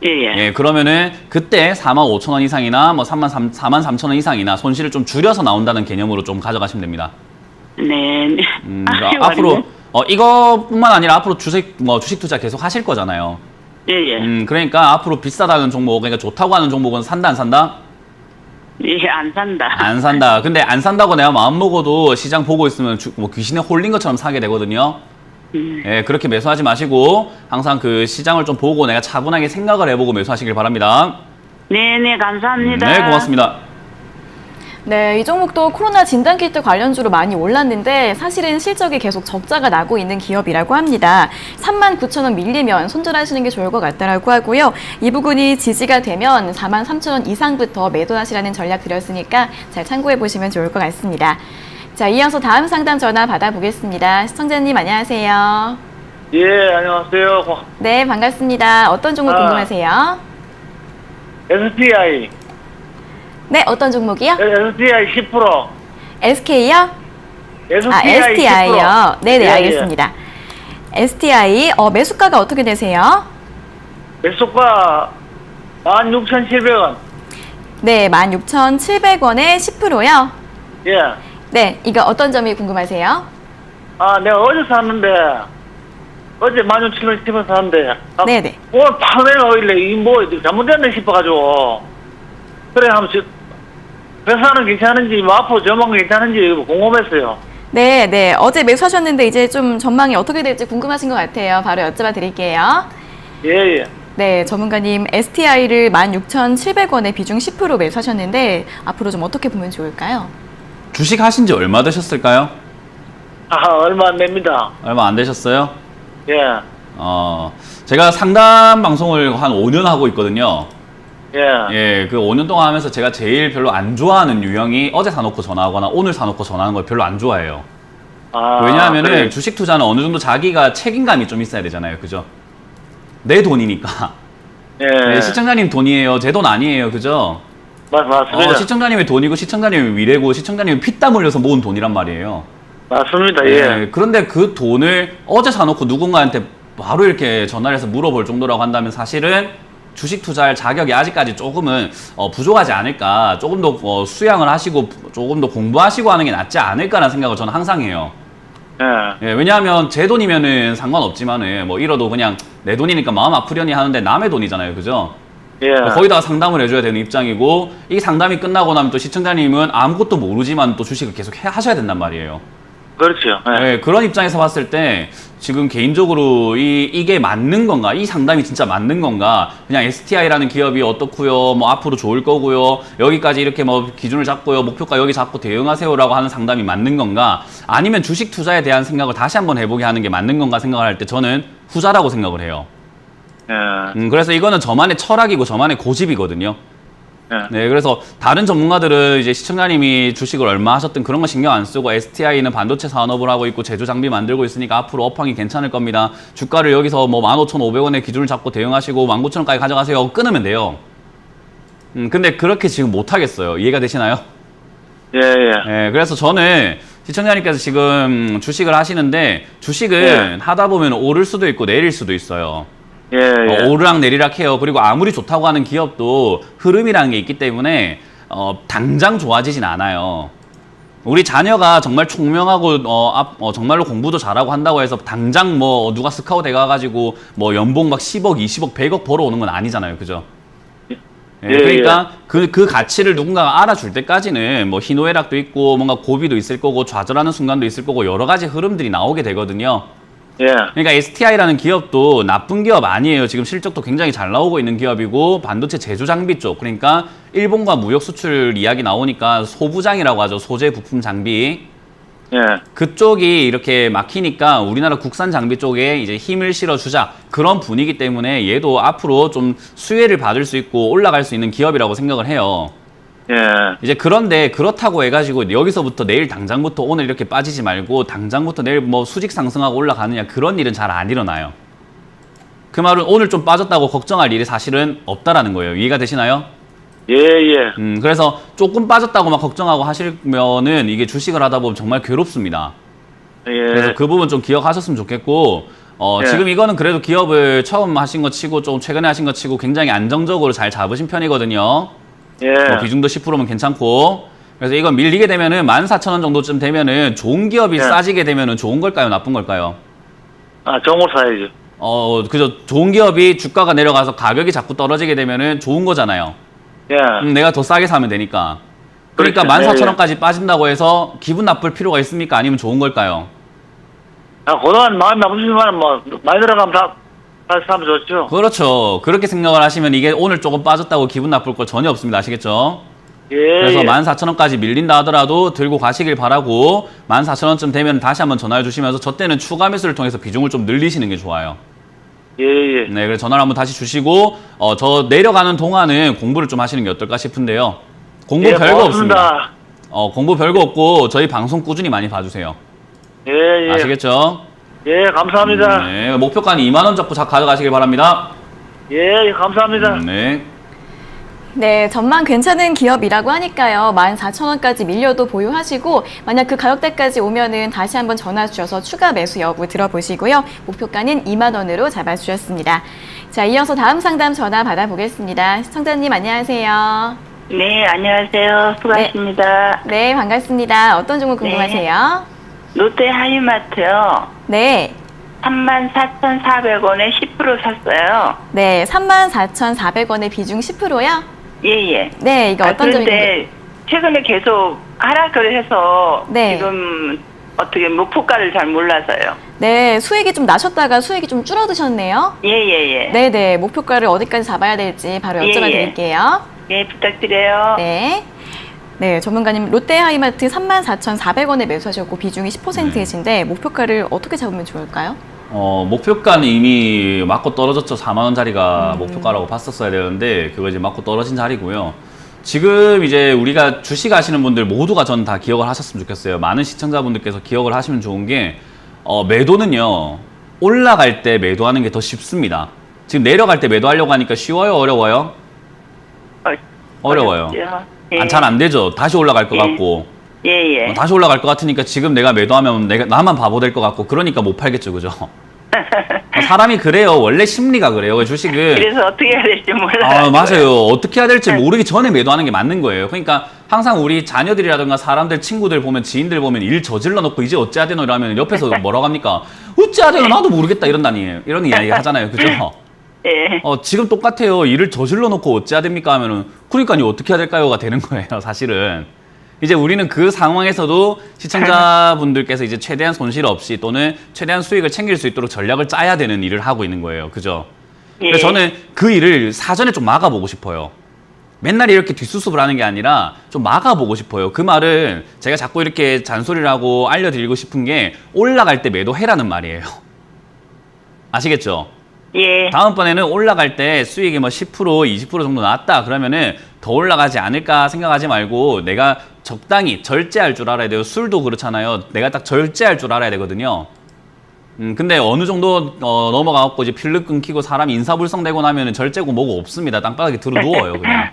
예예. 예, 그러면은 그때 45,000원 이상이나 뭐 43,000원 이상이나 손실을 좀 줄여서 나온다는 개념으로 좀 가져가시면 됩니다. 네. 그러니까 앞으로 이것뿐만 아니라 앞으로 주식 투자 계속 하실 거잖아요. 예예. 그러니까 앞으로 비싸다는 종목, 그러니까 좋다고 하는 종목은 산다 안 산다? 예, 안 산다. 안 산다. 근데 안 산다고 내가 마음 먹어도 시장 보고 있으면 뭐 귀신에 홀린 것처럼 사게 되거든요. 예, 그렇게 매수하지 마시고 항상 그 시장을 좀 보고 내가 차분하게 생각을 해보고 매수하시길 바랍니다. 네네, 감사합니다. 네, 고맙습니다. 네, 이 종목도 코로나 진단키트 관련주로 많이 올랐는데 사실은 실적이 계속 적자가 나고 있는 기업이라고 합니다. 39,000원 밀리면 손절하시는 게 좋을 것 같다라고 하고요. 이 부분이 지지가 되면 43,000원 이상부터 매도하시라는 전략 드렸으니까 잘 참고해 보시면 좋을 것 같습니다. 자, 이어서 다음 상담 전화 받아보겠습니다. 시청자님 안녕하세요. 예, 안녕하세요. 네, 반갑습니다. 어떤 종목 궁금하세요? STI. 네, 어떤 종목이요? STI 10%. SK요? STI STI요. 네네, 예, 알겠습니다. STI, 매수가가 어떻게 되세요? 매수가 16,700원. 네, 16,700원에 10%요. 예. 네, 이거 어떤 점이 궁금하세요? 내가 어제 샀는데, 어제 16,700원 샀는데, 네네. 오늘 판매가 오길래, 이 뭐, 잘못됐네 싶어가지고, 그래, 한번 회사는 괜찮은지, 뭐 앞으로 전망 괜찮은지 궁금했어요. 네, 네. 어제 매수하셨는데 이제 좀 전망이 어떻게 될지 궁금하신 것 같아요. 바로 여쭤봐 드릴게요. 예, 예. 네, 전문가님, STI를 16,700원에 비중 10% 매수하셨는데 앞으로 좀 어떻게 보면 좋을까요? 주식 하신 지 얼마 되셨을까요? 얼마 안 됩니다. 얼마 안 되셨어요? 예. 제가 상담 방송을 한 5년 하고 있거든요. 예. 예, 그 5년 동안 하면서 제가 제일 별로 안 좋아하는 유형이 어제 사놓고 전화하거나 오늘 사놓고 전화하는 걸 별로 안 좋아해요. 왜냐하면은 그래. 주식 투자는 어느 정도 자기가 책임감이 좀 있어야 되잖아요. 그죠? 내 돈이니까. 예. 네, 시청자님 돈이에요. 제 돈 아니에요. 그죠? 맞습니다. 시청자님의 돈이고 시청자님의 미래고 시청자님이 피땀 흘려서 모은 돈이란 말이에요. 맞습니다. 예. 네, 그런데 그 돈을 어제 사놓고 누군가한테 바로 이렇게 전화를 해서 물어볼 정도라고 한다면 사실은 주식 투자할 자격이 아직까지 조금은 부족하지 않을까. 조금 더 수양을 하시고 조금 더 공부하시고 하는 게 낫지 않을까라는 생각을 저는 항상 해요. 예. 예, 왜냐하면 제 돈이면은 상관없지만은 뭐 잃어도 그냥 내 돈이니까 마음 아프려니 하는데 남의 돈이잖아요. 그죠? 예. 거기다가 상담을 해줘야 되는 입장이고 이 상담이 끝나고 나면 또 시청자님은 아무것도 모르지만 또 주식을 계속 하셔야 된단 말이에요. 그렇죠. 예. 네, 그런 입장에서 봤을 때 지금 개인적으로 이게 맞는 건가? 이 상담이 진짜 맞는 건가? 그냥 STI라는 기업이 어떻고요? 뭐 앞으로 좋을 거고요. 여기까지 이렇게 뭐 기준을 잡고요. 목표가 여기 잡고 대응하세요라고 하는 상담이 맞는 건가? 아니면 주식 투자에 대한 생각을 다시 한번 해보게 하는 게 맞는 건가 생각을 할 때 저는 후자라고 생각을 해요. 예. 그래서 이거는 저만의 철학이고 저만의 고집이거든요. 예. 네, 그래서 다른 전문가들은 이제 시청자님이 주식을 얼마 하셨든 그런 거 신경 안 쓰고 STI는 반도체 산업을 하고 있고 제조 장비 만들고 있으니까 앞으로 업황이 괜찮을 겁니다. 주가를 여기서 뭐 15,500원에 기준을 잡고 대응하시고 19,000원까지 가져가세요. 끊으면 돼요. 근데 그렇게 지금 못 하겠어요. 이해가 되시나요? 예. 예. 네, 그래서 저는 시청자님께서 지금 주식을 하시는데 주식은 하다 보면 오를 수도 있고 내릴 수도 있어요. 예. 예. 오르락 내리락 해요. 그리고 아무리 좋다고 하는 기업도 흐름이라는 게 있기 때문에 당장 좋아지진 않아요. 우리 자녀가 정말 총명하고 정말로 공부도 잘하고 한다고 해서 당장 뭐 누가 스카우트 해가지고 뭐 연봉 막 10억, 20억, 100억 벌어오는 건 아니잖아요, 그죠? 예, 그러니까 그 가치를 누군가가 알아줄 때까지는 뭐 희노애락도 있고 뭔가 고비도 있을 거고 좌절하는 순간도 있을 거고 여러 가지 흐름들이 나오게 되거든요. 예. 그러니까 STI라는 기업도 나쁜 기업 아니에요. 지금 실적도 굉장히 잘 나오고 있는 기업이고 반도체 제조 장비 쪽, 그러니까 일본과 무역 수출 이야기 나오니까 소부장이라고 하죠. 소재 부품 장비. 예. 그쪽이 이렇게 막히니까 우리나라 국산 장비 쪽에 이제 힘을 실어주자, 그런 분위기 때문에 얘도 앞으로 좀 수혜를 받을 수 있고 올라갈 수 있는 기업이라고 생각을 해요. 예. 이제 그런데 그렇다고 해가지고 여기서부터 내일 당장부터 오늘 이렇게 빠지지 말고 당장부터 내일 뭐 수직 상승하고 올라가느냐, 그런 일은 잘 안 일어나요. 그 말은 오늘 좀 빠졌다고 걱정할 일이 사실은 없다라는 거예요. 이해가 되시나요? 예, 예. 그래서 조금 빠졌다고 막 걱정하고 하시면은 이게 주식을 하다 보면 정말 괴롭습니다. 예. 그래서 그 부분 좀 기억하셨으면 좋겠고, 예. 지금 이거는 그래도 기업을 처음 하신 거 치고 좀 최근에 하신 거 치고 굉장히 안정적으로 잘 잡으신 편이거든요. 예. 뭐 비중도 10%면 괜찮고. 그래서 이건 밀리게 되면은 14,000원 정도쯤 되면은 좋은 기업이 예. 싸지게 되면은 좋은 걸까요? 나쁜 걸까요? 아, 좋은 거 사야죠. 그죠. 좋은 기업이 주가가 내려가서 가격이 자꾸 떨어지게 되면은 좋은 거잖아요. 예. 내가 더 싸게 사면 되니까. 그러니까 그렇죠. 14,000원까지 빠진다고 해서 기분 나쁠 필요가 있습니까? 아니면 좋은 걸까요? 아, 그동안 마음이 나쁘지만 뭐 많이 들어가면 다 사면 좋죠. 그렇죠. 그렇게 생각을 하시면 이게 오늘 조금 빠졌다고 기분 나쁠 거 전혀 없습니다. 아시겠죠? 예. 그래서 예. 14,000원까지 밀린다 하더라도 들고 가시길 바라고, 14,000원쯤 되면 다시 한번 전화를 주시면서 저 때는 추가 매수를 통해서 비중을 좀 늘리시는 게 좋아요. 예, 예. 네, 그래서 전화를 한번 다시 주시고 저 내려가는 동안은 공부를 좀 하시는 게 어떨까 싶은데요. 공부 예, 별거 고맙습니다. 없습니다. 공부 별거 없고 저희 방송 꾸준히 많이 봐주세요. 예, 예. 아시겠죠? 예, 감사합니다. 네, 목표가는 2만 원 잡고 가져가시길 바랍니다. 예, 감사합니다. 네. 네, 전망 괜찮은 기업이라고 하니까요. 14,000원까지 밀려도 보유하시고, 만약 그 가격대까지 오면은 다시 한번 전화 주셔서 추가 매수 여부 들어보시고요. 목표가는 2만 원으로 잡아주셨습니다. 자, 이어서 다음 상담 전화 받아보겠습니다. 시청자님 안녕하세요. 네, 안녕하세요. 수고하십니다. 네, 반갑습니다. 어떤 종목 궁금하세요? 롯데 하이마트요. 네. 34,400원에 10% 샀어요. 네, 34,400원의 비중 10%요? 예, 예. 네, 이거 어떤 점이 그런데 최근에 계속 하락을 해서 네. 지금 어떻게 목표가를 잘 몰라서요. 네, 수익이 좀 나셨다가 수익이 좀 줄어드셨네요. 예, 예, 예. 네네, 목표가를 어디까지 잡아야 될지 바로 예, 여쭤봐 예. 드릴게요. 네, 부탁드려요. 네. 네, 전문가님 롯데하이마트 34,400원에 매수하셨고 비중이 10%이신데 목표가를 어떻게 잡으면 좋을까요? 목표가는 이미 맞고 떨어졌죠. 4만 원짜리가 목표가라고 봤었어야 되는데 그거 이제 맞고 떨어진 자리고요. 지금 이제 우리가 주식 하시는 분들 모두가 전 다 기억을 하셨으면 좋겠어요. 많은 시청자분들께서 기억을 하시면 좋은 게 매도는요. 올라갈 때 매도하는 게 더 쉽습니다. 지금 내려갈 때 매도하려고 하니까 쉬워요? 어려워요? 어려워요. 예. 잘 안 되죠. 다시 올라갈 것 예. 같고. 예, 예. 다시 올라갈 것 같으니까 지금 내가 매도하면 나만 바보 될 것 같고 그러니까 못 팔겠죠. 그죠? 사람이 그래요. 원래 심리가 그래요. 주식은. 그래서 어떻게 해야 될지 몰라요. 맞아요. 어떻게 해야 될지 네. 모르기 전에 매도하는 게 맞는 거예요. 그러니까 항상 우리 자녀들이라든가 사람들, 친구들 보면, 지인들 보면 일 저질러 놓고 이제 어찌해야 되노 이러면 옆에서 뭐라고 합니까? 어찌해야 되노 나도 모르겠다 이런 이야기 하잖아요. 그죠? 예. 지금 똑같아요. 일을 저질러 놓고 어찌해야 됩니까 하면은 그러니까요. 어떻게 해야 될까요가 되는 거예요. 사실은. 이제 우리는 그 상황에서도 시청자분들께서 이제 최대한 손실 없이 또는 최대한 수익을 챙길 수 있도록 전략을 짜야 되는 일을 하고 있는 거예요. 그죠? 예. 그래서 저는 그 일을 사전에 좀 막아보고 싶어요. 맨날 이렇게 뒷수습을 하는 게 아니라 좀 막아보고 싶어요. 그 말은 제가 자꾸 이렇게 잔소리를 하고 알려드리고 싶은 게 올라갈 때 매도해라는 말이에요. 아시겠죠? 예. 다음번에는 올라갈 때 수익이 뭐 10%, 20% 정도 나왔다 그러면은 더 올라가지 않을까 생각하지 말고 내가 적당히 절제할 줄 알아야 돼요. 술도 그렇잖아요. 내가 딱 절제할 줄 알아야 되거든요. 근데 어느 정도 넘어가고 이제 필름 끊기고 사람이 인사불성되고 나면은 절제고 뭐고 없습니다. 땅바닥에 들어 누워요 그냥.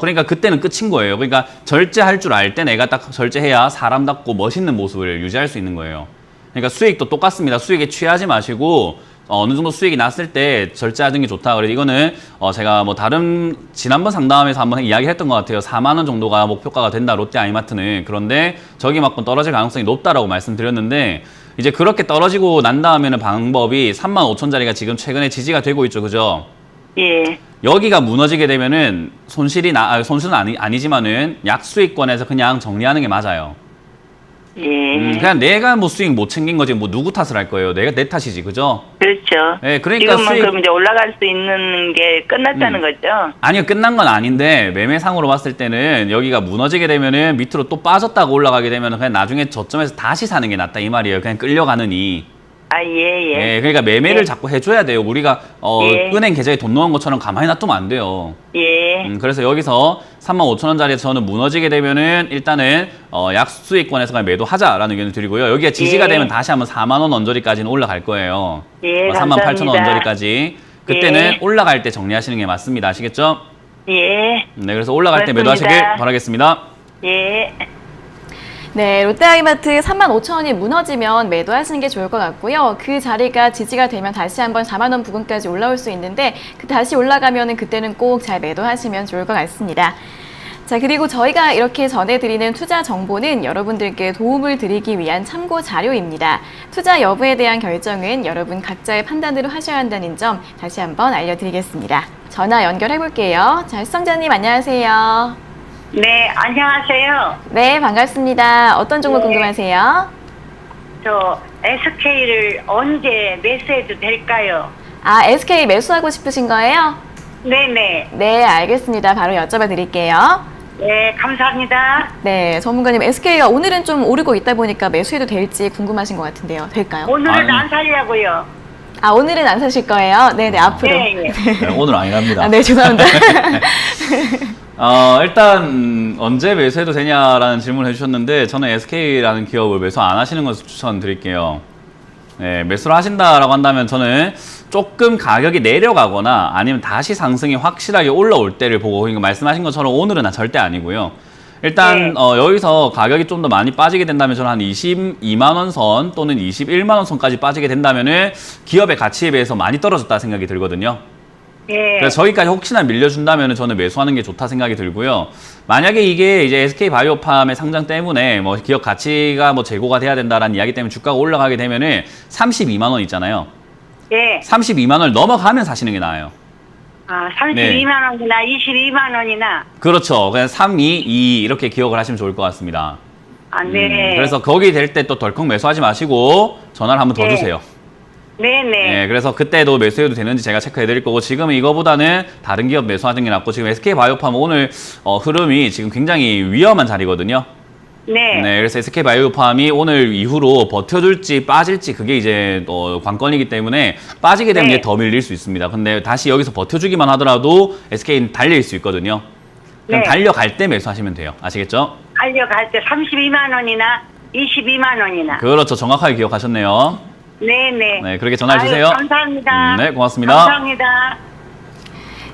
그러니까 그때는 끝인 거예요. 그러니까 절제할 줄 알 때 내가 딱 절제해야 사람답고 멋있는 모습을 유지할 수 있는 거예요. 그러니까 수익도 똑같습니다. 수익에 취하지 마시고 어느 정도 수익이 났을 때 절제하는 게 좋다. 그래서 이거는 제가 뭐 다른 지난번 상담에서 한번 이야기했던 것 같아요. 4만 원 정도가 목표가가 된다. 롯데 아이마트는. 그런데 저기만큼 떨어질 가능성이 높다라고 말씀드렸는데 이제 그렇게 떨어지고 난 다음에는 방법이 3만 5천짜리가 지금 최근에 지지가 되고 있죠. 그죠? 예. 여기가 무너지게 되면은 손실은 아니지만은 약수익권에서 그냥 정리하는 게 맞아요. 예. 그냥 내가 뭐 수익 못 챙긴 거지 뭐 누구 탓을 할 거예요. 내 탓이지, 그죠? 그렇죠. 예, 그러니까 지금은 그럼 이제 올라갈 수 있는 게 끝났다는 거죠? 아니요, 끝난 건 아닌데 매매상으로 봤을 때는 여기가 무너지게 되면은 밑으로 또 빠졌다가 올라가게 되면은 그냥 나중에 저점에서 다시 사는 게 낫다 이 말이에요. 그냥 끌려가느니. 아, 예, 예. 예, 그러니까 매매를 예. 자꾸 해줘야 돼요. 우리가 예. 은행 계좌에 돈 넣은 것처럼 가만히 놔두면 안 돼요. 예. 그래서 여기서 35,000원짜리에서 저는 무너지게 되면은 일단은 약수익권에서 그냥 매도하자라는 의견을 드리고요. 여기가 지지가 예. 되면 다시 한번 4만 원 언저리까지는 올라갈 거예요. 예, 38,000원 감사합니다. 언저리까지. 그때는 예. 올라갈 때 정리하시는 게 맞습니다. 아시겠죠? 예. 네, 그래서 올라갈 때 고맙습니다. 매도하시길 바라겠습니다. 예. 네, 롯데아이마트 35,000원이 무너지면 매도하시는 게 좋을 것 같고요. 그 자리가 지지가 되면 다시 한번 4만 원 부근까지 올라올 수 있는데 다시 올라가면은 그때는 꼭 잘 매도하시면 좋을 것 같습니다. 자, 그리고 저희가 이렇게 전해드리는 투자 정보는 여러분들께 도움을 드리기 위한 참고 자료입니다. 투자 여부에 대한 결정은 여러분 각자의 판단으로 하셔야 한다는 점 다시 한번 알려드리겠습니다. 전화 연결해 볼게요. 자, 시청자님 안녕하세요. 네, 안녕하세요. 네, 반갑습니다. 어떤 종목 궁금하세요? 저 SK를 언제 매수해도 될까요? 아, SK 매수하고 싶으신 거예요? 네네. 네, 알겠습니다. 바로 여쭤봐 드릴게요. 네, 감사합니다. 네, 전문가님, SK가 오늘은 좀 오르고 있다 보니까 매수해도 될지 궁금하신 것 같은데요. 될까요? 오늘은 아니. 안 살려고요. 아, 오늘은 안 사실 거예요? 네네, 앞으로. 네, 네. 네, 오늘 아니랍니다. 아, 네, 죄송합니다. 일단 언제 매수해도 되냐라는 질문을 해주셨는데 저는 SK라는 기업을 매수 안 하시는 것을 추천드릴게요. 네, 매수를 하신다라고 한다면 저는 조금 가격이 내려가거나 아니면 다시 상승이 확실하게 올라올 때를 보고 그러니까 말씀하신 것처럼 오늘은 절대 아니고요. 일단 네. 여기서 가격이 좀 더 많이 빠지게 된다면 저는 한 22만 원 선 또는 21만 원 선까지 빠지게 된다면은 기업의 가치에 비해서 많이 떨어졌다 생각이 들거든요. 예. 그래서 저기까지 혹시나 밀려준다면 저는 매수하는 게 좋다 생각이 들고요. 만약에 이게 이제 SK 바이오팜의 상장 때문에 뭐 기업 가치가 뭐 재고가 돼야 된다라는 이야기 때문에 주가가 올라가게 되면은 32만 원 있잖아요. 예. 32만 원을 넘어가면 사시는 게 나아요. 아, 32만 원이나 22만 원이나. 그렇죠. 그냥 3, 2, 2 이렇게 기억을 하시면 좋을 것 같습니다. 아, 네. 그래서 거기 될 때 또 덜컥 매수하지 마시고 전화를 한번 더 네. 주세요. 네네. 네, 그래서 그때도 매수해도 되는지 제가 체크해 드릴 거고 지금은 이거보다는 다른 기업 매수하는 게 낫고 지금 SK 바이오팜 오늘 흐름이 지금 굉장히 위험한 자리거든요. 네. 네, 그래서 SK 바이오팜이 오늘 이후로 버텨줄지 빠질지 그게 이제 관건이기 때문에 빠지게 되면 네. 이제 더 밀릴 수 있습니다. 근데 다시 여기서 버텨주기만 하더라도 SK는 달릴 수 있거든요. 그럼 네. 달려갈 때 매수하시면 돼요. 아시겠죠? 알려갈 때 32만 원이나 22만 원이나. 그렇죠. 정확하게 기억하셨네요. 네네. 네, 그렇게 전화해 주세요. 아유, 감사합니다. 네, 고맙습니다. 감사합니다.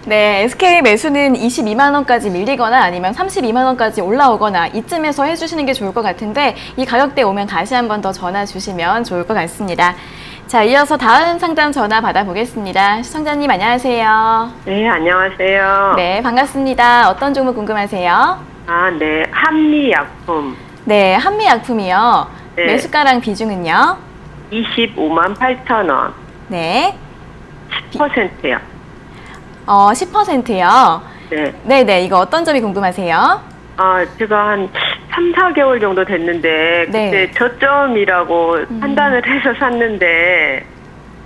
네, SK 매수는 22만 원까지 밀리거나 아니면 32만 원까지 올라오거나 이쯤에서 해주시는 게 좋을 것 같은데 이 가격대 오면 다시 한 번 더 전화 주시면 좋을 것 같습니다. 자, 이어서 다음 상담 전화 받아보겠습니다. 시청자님 안녕하세요. 네, 안녕하세요. 네, 반갑습니다. 어떤 종목 궁금하세요? 아, 네. 한미약품 네, 한미약품이요. 네. 매수가랑 비중은요? 25만 8천 원. 네, 10%요. 10%요. 네. 네네, 이거 어떤 점이 궁금하세요? 아, 제가 한 3, 4개월 정도 됐는데 네. 그때 저점이라고 판단을 해서 샀는데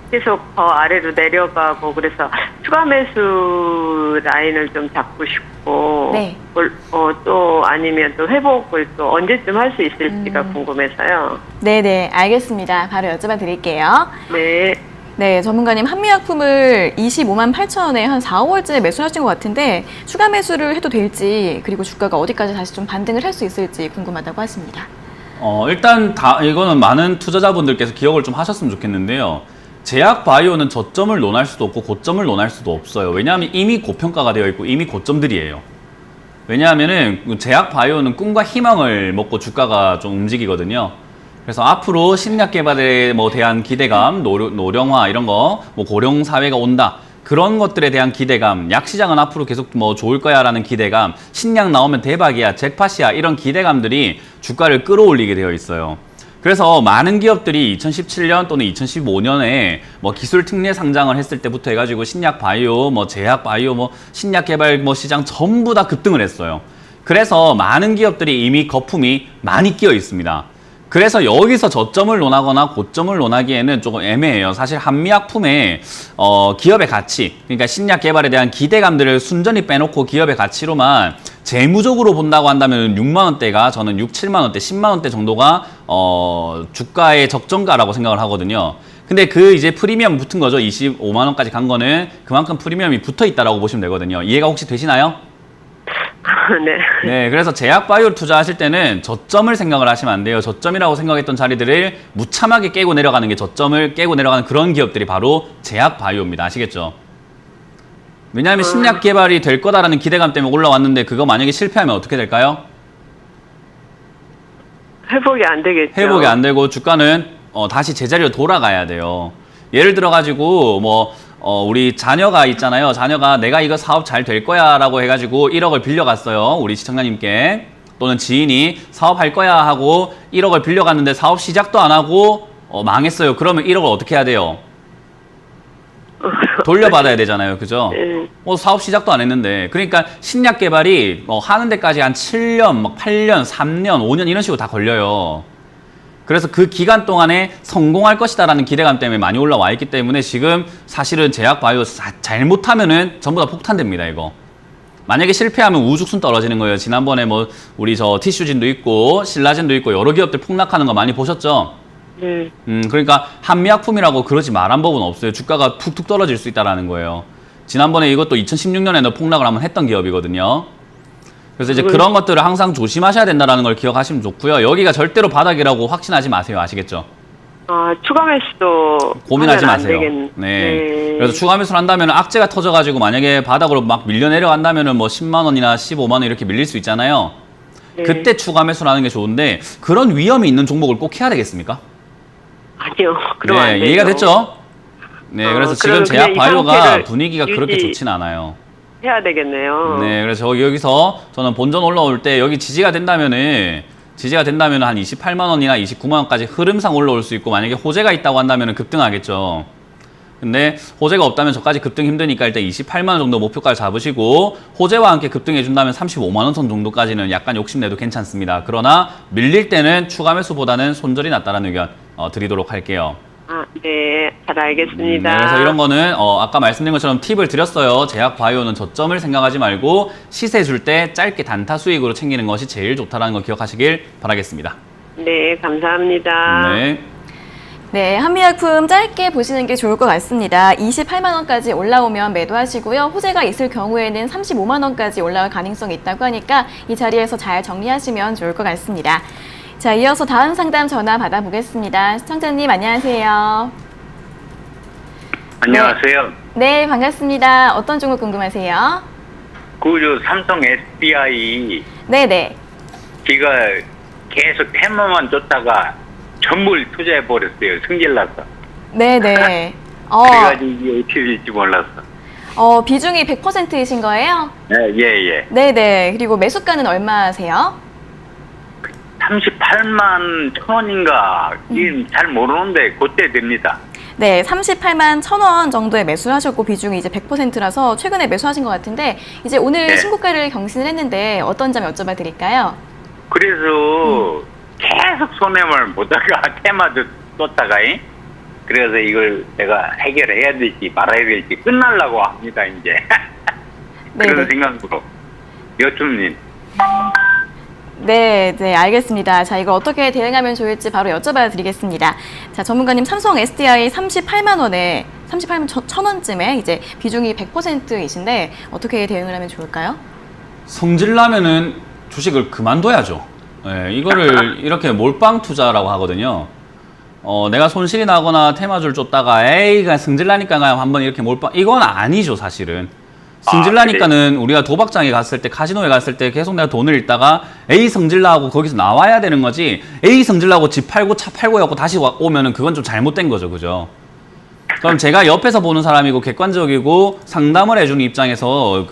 계속 더 아래로 내려가고 그래서 추가 매수 라인을 좀 잡고 싶고 네. 또 아니면 또 회복을 또 언제쯤 할 수 있을지가 궁금해서요. 네네, 알겠습니다. 바로 여쭤봐 드릴게요. 네. 네, 전문가님 한미약품을 25만 8천 원에 한 4, 5월쯤에 매수하신 것 같은데 추가 매수를 해도 될지 그리고 주가가 어디까지 다시 좀 반등을 할 수 있을지 궁금하다고 하십니다. 일단 이거는 많은 투자자분들께서 기억을 좀 하셨으면 좋겠는데요. 제약 바이오는 저점을 논할 수도 없고 고점을 논할 수도 없어요. 왜냐하면 이미 고평가가 되어 있고 이미 고점들이에요. 왜냐하면은 제약 바이오는 꿈과 희망을 먹고 주가가 좀 움직이거든요. 그래서 앞으로 신약 개발에 뭐 대한 기대감, 노령화 이런 거, 뭐 고령 사회가 온다. 그런 것들에 대한 기대감, 약 시장은 앞으로 계속 뭐 좋을 거야라는 기대감, 신약 나오면 대박이야, 잭팟이야 이런 기대감들이 주가를 끌어올리게 되어 있어요. 그래서 많은 기업들이 2017년 또는 2015년에 뭐 기술 특례 상장을 했을 때부터 해가지고 신약 바이오, 뭐 제약 바이오, 뭐 신약 개발 뭐 시장 전부 다 급등을 했어요. 그래서 많은 기업들이 이미 거품이 많이 끼어 있습니다. 그래서 여기서 저점을 논하거나 고점을 논하기에는 조금 애매해요. 사실 한미약품의 기업의 가치, 그러니까 신약 개발에 대한 기대감들을 순전히 빼놓고 기업의 가치로만 재무적으로 본다고 한다면 6만 원대가 저는 6, 7만 원대, 10만 원대 정도가 주가의 적정가라고 생각을 하거든요. 근데 그 이제 프리미엄 붙은 거죠. 25만 원까지 간 거는 그만큼 프리미엄이 붙어 있다라고 보시면 되거든요. 이해가 혹시 되시나요? 네. 네, 그래서 제약 바이오를 투자하실 때는 저점을 생각을 하시면 안 돼요. 저점이라고 생각했던 자리들을 무참하게 깨고 내려가는 게 저점을 깨고 내려가는 그런 기업들이 바로 제약 바이오입니다. 아시겠죠? 왜냐하면 신약 개발이 될 거다라는 기대감 때문에 올라왔는데 그거 만약에 실패하면 어떻게 될까요? 회복이 안 되겠죠. 회복이 안 되고 주가는 다시 제자리로 돌아가야 돼요. 예를 들어가지고 뭐 우리 자녀가 있잖아요. 자녀가 내가 이거 사업 잘 될 거야 라고 해가지고 1억을 빌려갔어요. 우리 시청자님께. 또는 지인이 사업할 거야 하고 1억을 빌려갔는데 사업 시작도 안 하고 망했어요. 그러면 1억을 어떻게 해야 돼요? 돌려받아야 되잖아요. 그죠? 사업 시작도 안 했는데. 그러니까 신약 개발이 하는 데까지 한 7년, 막 8년, 3년, 5년 이런 식으로 다 걸려요. 그래서 그 기간 동안에 성공할 것이다라는 기대감 때문에 많이 올라와 있기 때문에 지금 사실은 제약 바이오 잘못하면은 전부 다 폭탄됩니다, 이거. 만약에 실패하면 우죽순 떨어지는 거예요. 지난번에 뭐 우리 저 티슈진도 있고 신라젠도 있고 여러 기업들 폭락하는 거 많이 보셨죠? 네. 그러니까 한미약품이라고 그러지 말한 법은 없어요. 주가가 툭툭 떨어질 수 있다라는 거예요. 지난번에 이것도 2016년에도 폭락을 한번 했던 기업이거든요. 그래서 이제 그런 것들을 항상 조심하셔야 된다는 걸 기억하시면 좋고요. 여기가 절대로 바닥이라고 확신하지 마세요. 아시겠죠? 추가 매수도 고민하지 하면 안 마세요. 되겠- 네. 그래서 추가 매수를 한다면 악재가 터져가지고 만약에 바닥으로 막 밀려 내려간다면은 뭐 10만 원이나 15만 원 이렇게 밀릴 수 있잖아요. 네. 그때 추가 매수를 하는 게 좋은데 그런 위험이 있는 종목을 꼭 해야 되겠습니까? 아니요. 그럼 안 네, 되죠. 이해가 됐죠? 네, 그래서 지금 그러면 제약 그냥 이 바이오가 상태를 분위기가 그렇게 유지- 좋진 않아요. 해야 되겠네요. 네, 그래서 여기서 저는 본전 올라올 때 여기 지지가 된다면은 한 28만 원이나 29만 원까지 흐름상 올라올 수 있고 만약에 호재가 있다고 한다면은 급등하겠죠. 근데 호재가 없다면 저까지 급등 힘드니까 일단 28만 원 정도 목표가를 잡으시고 호재와 함께 급등해 준다면 35만 원 선 정도까지는 약간 욕심내도 괜찮습니다. 그러나 밀릴 때는 추가 매수보다는 손절이 낫다라는 의견 드리도록 할게요. 네. 잘 알겠습니다. 네, 그래서 이런 거는 아까 말씀드린 것처럼 팁을 드렸어요. 제약 바이오는 저점을 생각하지 말고 시세 줄 때 짧게 단타 수익으로 챙기는 것이 제일 좋다는 거 기억하시길 바라겠습니다. 네. 감사합니다. 네. 네, 한미약품 짧게 보시는 게 좋을 것 같습니다. 28만 원까지 올라오면 매도하시고요. 호재가 있을 경우에는 35만 원까지 올라올 가능성이 있다고 하니까 이 자리에서 잘 정리하시면 좋을 것 같습니다. 자, 이어서 다음 상담 전화 받아보겠습니다. 시청자님 안녕하세요. 안녕하세요. 네, 반갑습니다. 어떤 종목 궁금하세요? 그 삼성 SDI 네네. 제가 계속 테마만 쫓다가 전부를 투자해 버렸어요. 승질나서. 네네. 그래가지고 이게 어떻게 될지 몰랐어. 비중이 100%이신 거예요? 네, 예. 네네. 그리고 매수가는 얼마세요? 38만 천 원인가 잘 모르는데 그때 됩니다. 네, 38만 1,000원 정도에 매수를 하셨고 비중이 이제 100%라서 최근에 매수하신 것 같은데 이제 오늘 네. 신고가를 경신을 했는데 어떤 점 여쭤봐 드릴까요? 그래서 계속 손해만 보다가 테마도 쫓다가 그래서 이걸 내가 해결해야 될지 말아야 될지 끝날라고 합니다 이제. 그런 생각으로 여쭈님. 네, 알겠습니다. 자, 이거 어떻게 대응하면 좋을지 바로 여쭤봐 드리겠습니다. 자, 전문가님 삼성 SDI 38만 원에 38만 1,000원쯤에 이제 비중이 100%이신데 어떻게 대응을 하면 좋을까요? 성질나면은 주식을 그만둬야죠. 네, 이거를 이렇게 몰빵 투자라고 하거든요. 내가 손실이 나거나 테마줄 쫓다가 에이 그냥 승질나니까 그냥 한번 이렇게 몰빵 이건 아니죠 사실은. 승질나니까는 우리가 도박장에 갔을 때, 카지노에 갔을 때 계속 내가 돈을 잃다가 A 성질나고 거기서 나와야 되는 거지, A 성질나고 집 팔고 차 팔고 해갖고 다시 오면은 그건 좀 잘못된 거죠. 그죠? 그럼 제가 옆에서 보는 사람이고 객관적이고 상담을 해주는 입장에서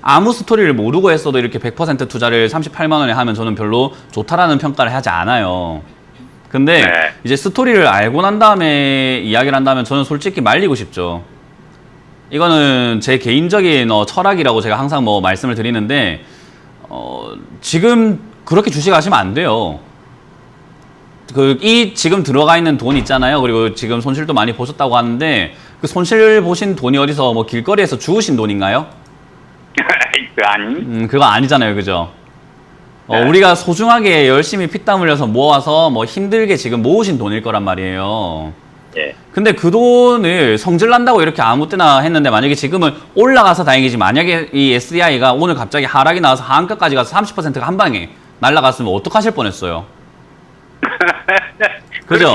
아무 스토리를 모르고 했어도 이렇게 100% 투자를 38만 원에 하면 저는 별로 좋다라는 평가를 하지 않아요. 근데 네. 이제 스토리를 알고 난 다음에 이야기를 한다면 저는 솔직히 말리고 싶죠. 이거는 제 개인적인 철학이라고 제가 항상 말씀을 드리는데, 지금 그렇게 주식하시면 안 돼요. 이 지금 들어가 있는 돈 있잖아요. 그리고 지금 손실도 많이 보셨다고 하는데, 그 손실 보신 돈이 어디서 길거리에서 주우신 돈인가요? 그거 아니잖아요. 그죠? 네. 우리가 소중하게 열심히 피땀 흘려서 모아서 힘들게 지금 모으신 돈일 거란 말이에요. 예. 근데 그 돈을 성질난다고 이렇게 아무 때나 했는데, 만약에 지금은 올라가서 다행이지, 만약에 이 SDI가 오늘 갑자기 하락이 나와서 하한가까지 가서 30%가 한 방에 날아갔으면 어떡하실 뻔했어요. 그죠?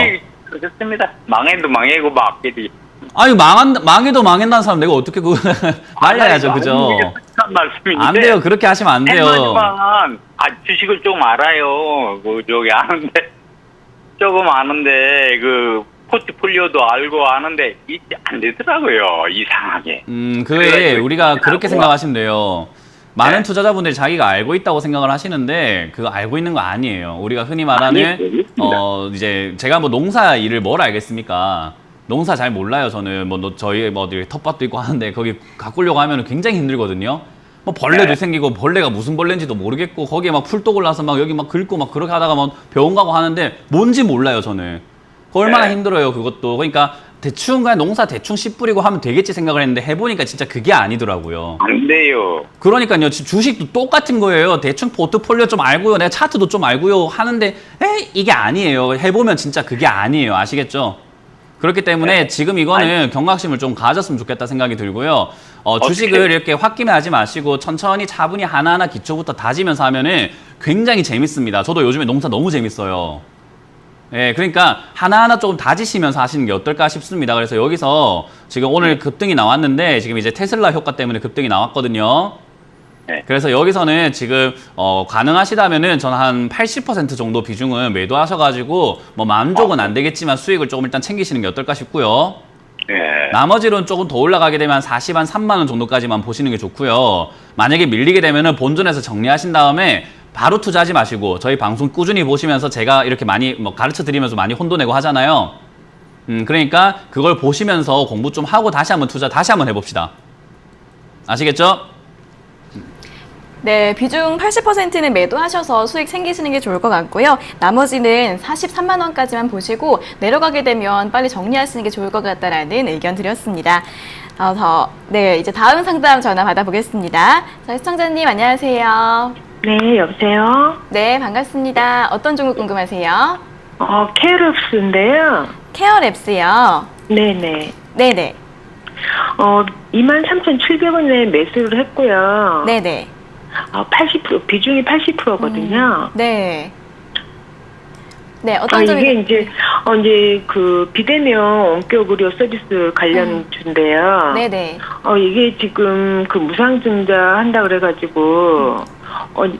그렇습니다. 망해도 망해고 막끼리. 아니, 망해도 망했다는 사람 내가 어떻게 말려야죠. 그죠? 안 돼요. 그렇게 하시면 안 돼요. 주식을 좀 알아요. 아는데, 조금 아는데, 포트폴리오도 알고 아는데, 이게 안 되더라고요. 이상하게. 그게 우리가 그렇게 생각하시면 돼요. 많은 네. 투자자분들이 자기가 알고 있다고 생각을 하시는데, 그거 알고 있는 거 아니에요. 우리가 흔히 말하는, 이제 제가 농사 일을 뭘 알겠습니까? 농사 잘 몰라요. 저는 저희 텃밭도 있고 하는데, 거기 가꾸려고 하면 굉장히 힘들거든요. 벌레도 네. 생기고, 벌레가 무슨 벌레인지도 모르겠고, 거기에 풀도 올라서 여기 긁고 그렇게 하다가 병원 가고 하는데, 뭔지 몰라요, 저는. 얼마나 네. 힘들어요, 그것도. 그러니까 대충 그냥 농사 대충 씨 뿌리고 하면 되겠지 생각을 했는데, 해보니까 진짜 그게 아니더라고요. 안 돼요. 그러니까요, 주식도 똑같은 거예요. 대충 포트폴리오 좀 알고요, 내가 차트도 좀 알고요 하는데, 이게 아니에요. 해보면 진짜 그게 아니에요. 아시겠죠? 그렇기 때문에 네. 지금 이거는 경각심을 좀 가졌으면 좋겠다 생각이 들고요. 주식을 이렇게 홧김에 하지 마시고 천천히 차분히 하나하나 기초부터 다지면서 하면은 굉장히 재밌습니다. 저도 요즘에 농사 너무 재밌어요. 예, 그러니까 하나하나 조금 다지시면서 하시는 게 어떨까 싶습니다. 그래서 여기서 지금 오늘 급등이 나왔는데, 지금 이제 테슬라 효과 때문에 급등이 나왔거든요. 네. 그래서 여기서는 지금 가능하시다면은 저는 한 80% 정도 비중은 매도하셔가지고 만족은 안 되겠지만 수익을 조금 일단 챙기시는 게 어떨까 싶고요. 예. 나머지는 조금 더 올라가게 되면 40한 3만 원 정도까지만 보시는 게 좋고요. 만약에 밀리게 되면은 본전에서 정리하신 다음에 바로 투자하지 마시고, 저희 방송 꾸준히 보시면서 제가 이렇게 많이 가르쳐 드리면서 많이 혼도 내고 하잖아요. 그러니까 그걸 보시면서 공부 좀 하고 다시 한번 다시 한번 해봅시다. 아시겠죠? 네, 비중 80%는 매도하셔서 수익 챙기시는 게 좋을 것 같고요. 나머지는 43만 원까지만 보시고 내려가게 되면 빨리 정리하시는 게 좋을 것 같다라는 의견 드렸습니다. 네, 이제 다음 상담 전화 받아보겠습니다. 자, 시청자님 안녕하세요. 네, 여보세요? 네, 반갑습니다. 어떤 종목 궁금하세요? 케어럽스인데요. 케어랩스요. 네네. 네네. 23,700원에 매수를 했고요. 네네. 80%, 비중이 80%거든요. 네. 네, 어떤 점이 이게 이제 비대면 원격 의료 서비스 관련주인데요. 네네. 이게 지금 무상증자 한다 그래가지고,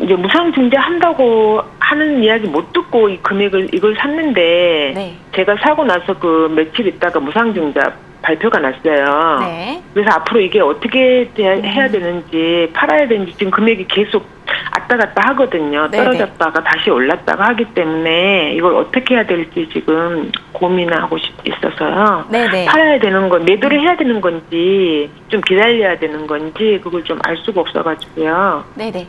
이제 무상증자 한다고 하는 이야기 못 듣고 이걸 샀는데, 네. 제가 사고 나서 며칠 있다가 무상증자 발표가 났어요. 네. 그래서 앞으로 이게 어떻게 해야 되는지, 팔아야 되는지 지금 금액이 계속 왔다 갔다 하거든요. 네네. 떨어졌다가 다시 올랐다가 하기 때문에 이걸 어떻게 해야 될지 지금 고민하고 있어서요. 네네. 팔아야 되는 건, 매도를 해야 되는 건지, 좀 기다려야 되는 건지, 그걸 좀 알 수가 없어가지고요. 네네.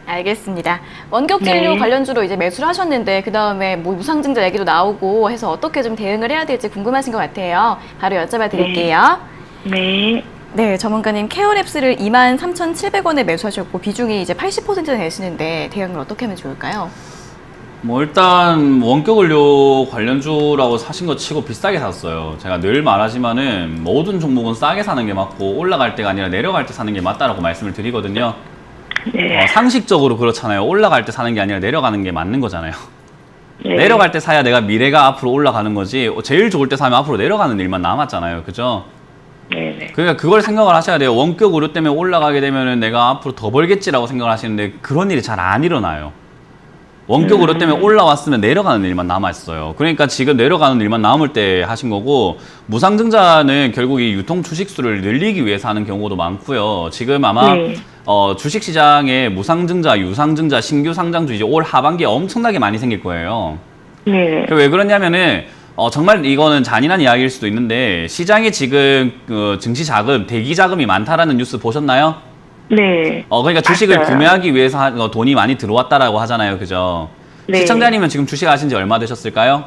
알겠습니다. 원격진료 네. 관련주로 이제 매수를 하셨는데, 그 다음에 무상증자 얘기도 나오고 해서 어떻게 좀 대응을 해야 될지 궁금하신 것 같아요. 바로 여쭤봐 드릴게요. 네. 네, 전문가님 케어랩스를 23,700원에 매수하셨고 비중이 이제 80% 내시는데 대응을 어떻게 하면 좋을까요? 일단 원격의료 관련주라고 사신 거 치고 비싸게 샀어요. 제가 늘 말하지만은 모든 종목은 싸게 사는 게 맞고 올라갈 때가 아니라 내려갈 때 사는 게 맞다라고 말씀을 드리거든요. 네. 상식적으로 그렇잖아요. 올라갈 때 사는 게 아니라 내려가는 게 맞는 거잖아요. 네. 내려갈 때 사야 내가 미래가 앞으로 올라가는 거지, 제일 좋을 때 사면 앞으로 내려가는 일만 남았잖아요. 그죠? 네네. 그러니까 그걸 생각을 하셔야 돼요. 원격 의료 때문에 올라가게 되면은 내가 앞으로 더 벌겠지라고 생각을 하시는데 그런 일이 잘 안 일어나요. 원격 의료 때문에 올라왔으면 내려가는 일만 남아있어요. 그러니까 지금 내려가는 일만 남을 때 하신 거고, 무상증자는 결국 이 유통 주식수를 늘리기 위해서 하는 경우도 많고요. 지금 아마 네. 주식시장에 무상증자, 유상증자, 신규 상장주 이제 올 하반기에 엄청나게 많이 생길 거예요. 네. 왜 그러냐면은 정말 이거는 잔인한 이야기일 수도 있는데, 시장에 지금 증시 자금, 대기 자금이 많다라는 뉴스 보셨나요? 네. 그러니까 주식을 봤어요. 구매하기 위해서 돈이 많이 들어왔다라고 하잖아요. 그죠? 네. 시청자님은 지금 주식 하신 지 얼마 되셨을까요?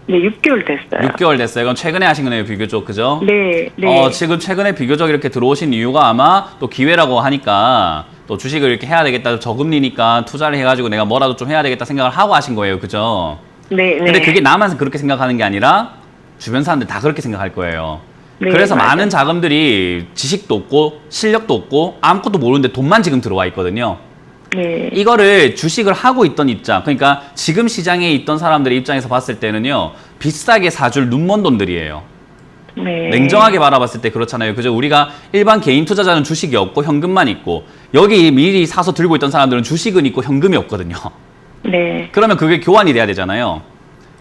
네, 6개월 됐어요. 6개월 됐어요. 그럼 최근에 하신 거네요, 비교적. 그죠? 네, 네. 지금 최근에 비교적 이렇게 들어오신 이유가 아마 또 기회라고 하니까 또 주식을 이렇게 해야 되겠다. 저금리니까 투자를 해가지고 내가 뭐라도 좀 해야 되겠다 생각을 하고 하신 거예요. 그죠? 네, 네. 근데 그게 나만 그렇게 생각하는 게 아니라 주변 사람들 다 그렇게 생각할 거예요. 네, 그래서 맞아요. 많은 자금들이 지식도 없고 실력도 없고 아무것도 모르는데 돈만 지금 들어와 있거든요. 네. 이거를 주식을 하고 있던 입장, 그러니까 지금 시장에 있던 사람들의 입장에서 봤을 때는요, 비싸게 사줄 눈먼 돈들이에요. 네. 냉정하게 바라봤을 때 그렇잖아요. 그죠? 우리가 일반 개인 투자자는 주식이 없고 현금만 있고, 여기 미리 사서 들고 있던 사람들은 주식은 있고 현금이 없거든요. 네. 그러면 그게 교환이 돼야 되잖아요.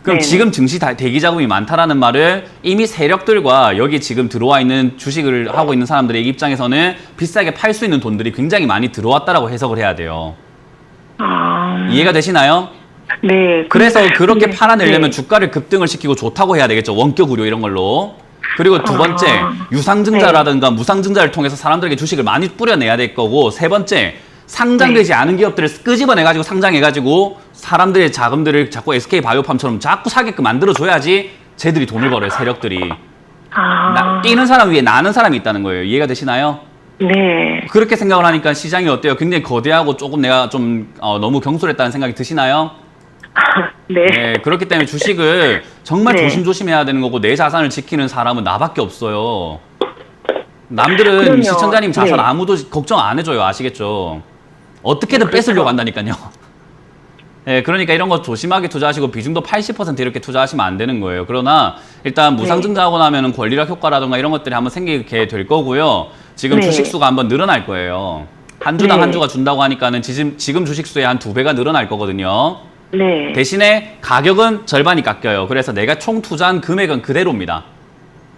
그럼 네네. 지금 증시 대기 자금이 많다라는 말은 이미 세력들과 여기 지금 들어와 있는 주식을 하고 있는 사람들의 입장에서는 비싸게 팔 수 있는 돈들이 굉장히 많이 들어왔다라고 해석을 해야 돼요. 아. 이해가 되시나요? 네. 그래서 그렇게 네. 팔아내려면 네. 주가를 급등을 시키고 좋다고 해야 되겠죠. 원격 의료 이런 걸로. 그리고 두 번째, 유상증자라든가 무상증자를 통해서 사람들에게 주식을 많이 뿌려내야 될 거고, 세 번째, 상장되지 않은 기업들을 끄집어내가지고 상장해가지고 사람들의 자금들을 자꾸 SK바이오팜처럼 자꾸 사게끔 만들어줘야지 쟤들이 돈을 벌어요, 세력들이. 아. 뛰는 사람 위에 나는 사람이 있다는 거예요. 이해가 되시나요? 네. 그렇게 생각을 하니까 시장이 어때요? 굉장히 거대하고 조금 내가 좀 너무 경솔했다는 생각이 드시나요? 네. 네, 그렇기 때문에 주식을 정말 네. 조심조심해야 되는 거고, 내 자산을 지키는 사람은 나밖에 없어요. 남들은 그럼요. 시청자님 자산 네. 아무도 걱정 안 해줘요. 아시겠죠? 어떻게든 그렇죠. 뺏으려고 한다니까요. 네, 그러니까 이런 거 조심하게 투자하시고 비중도 80% 이렇게 투자하시면 안 되는 거예요. 그러나 일단 무상증자하고 나면은 권리락 효과라든가 이런 것들이 한번 생기게 될 거고요. 지금 네. 주식수가 한번 늘어날 거예요. 한 주당 네. 한 주가 준다고 하니까는 지금 주식수의 한 2배가 늘어날 거거든요. 네. 대신에 가격은 절반이 깎여요. 그래서 내가 총 투자한 금액은 그대로입니다.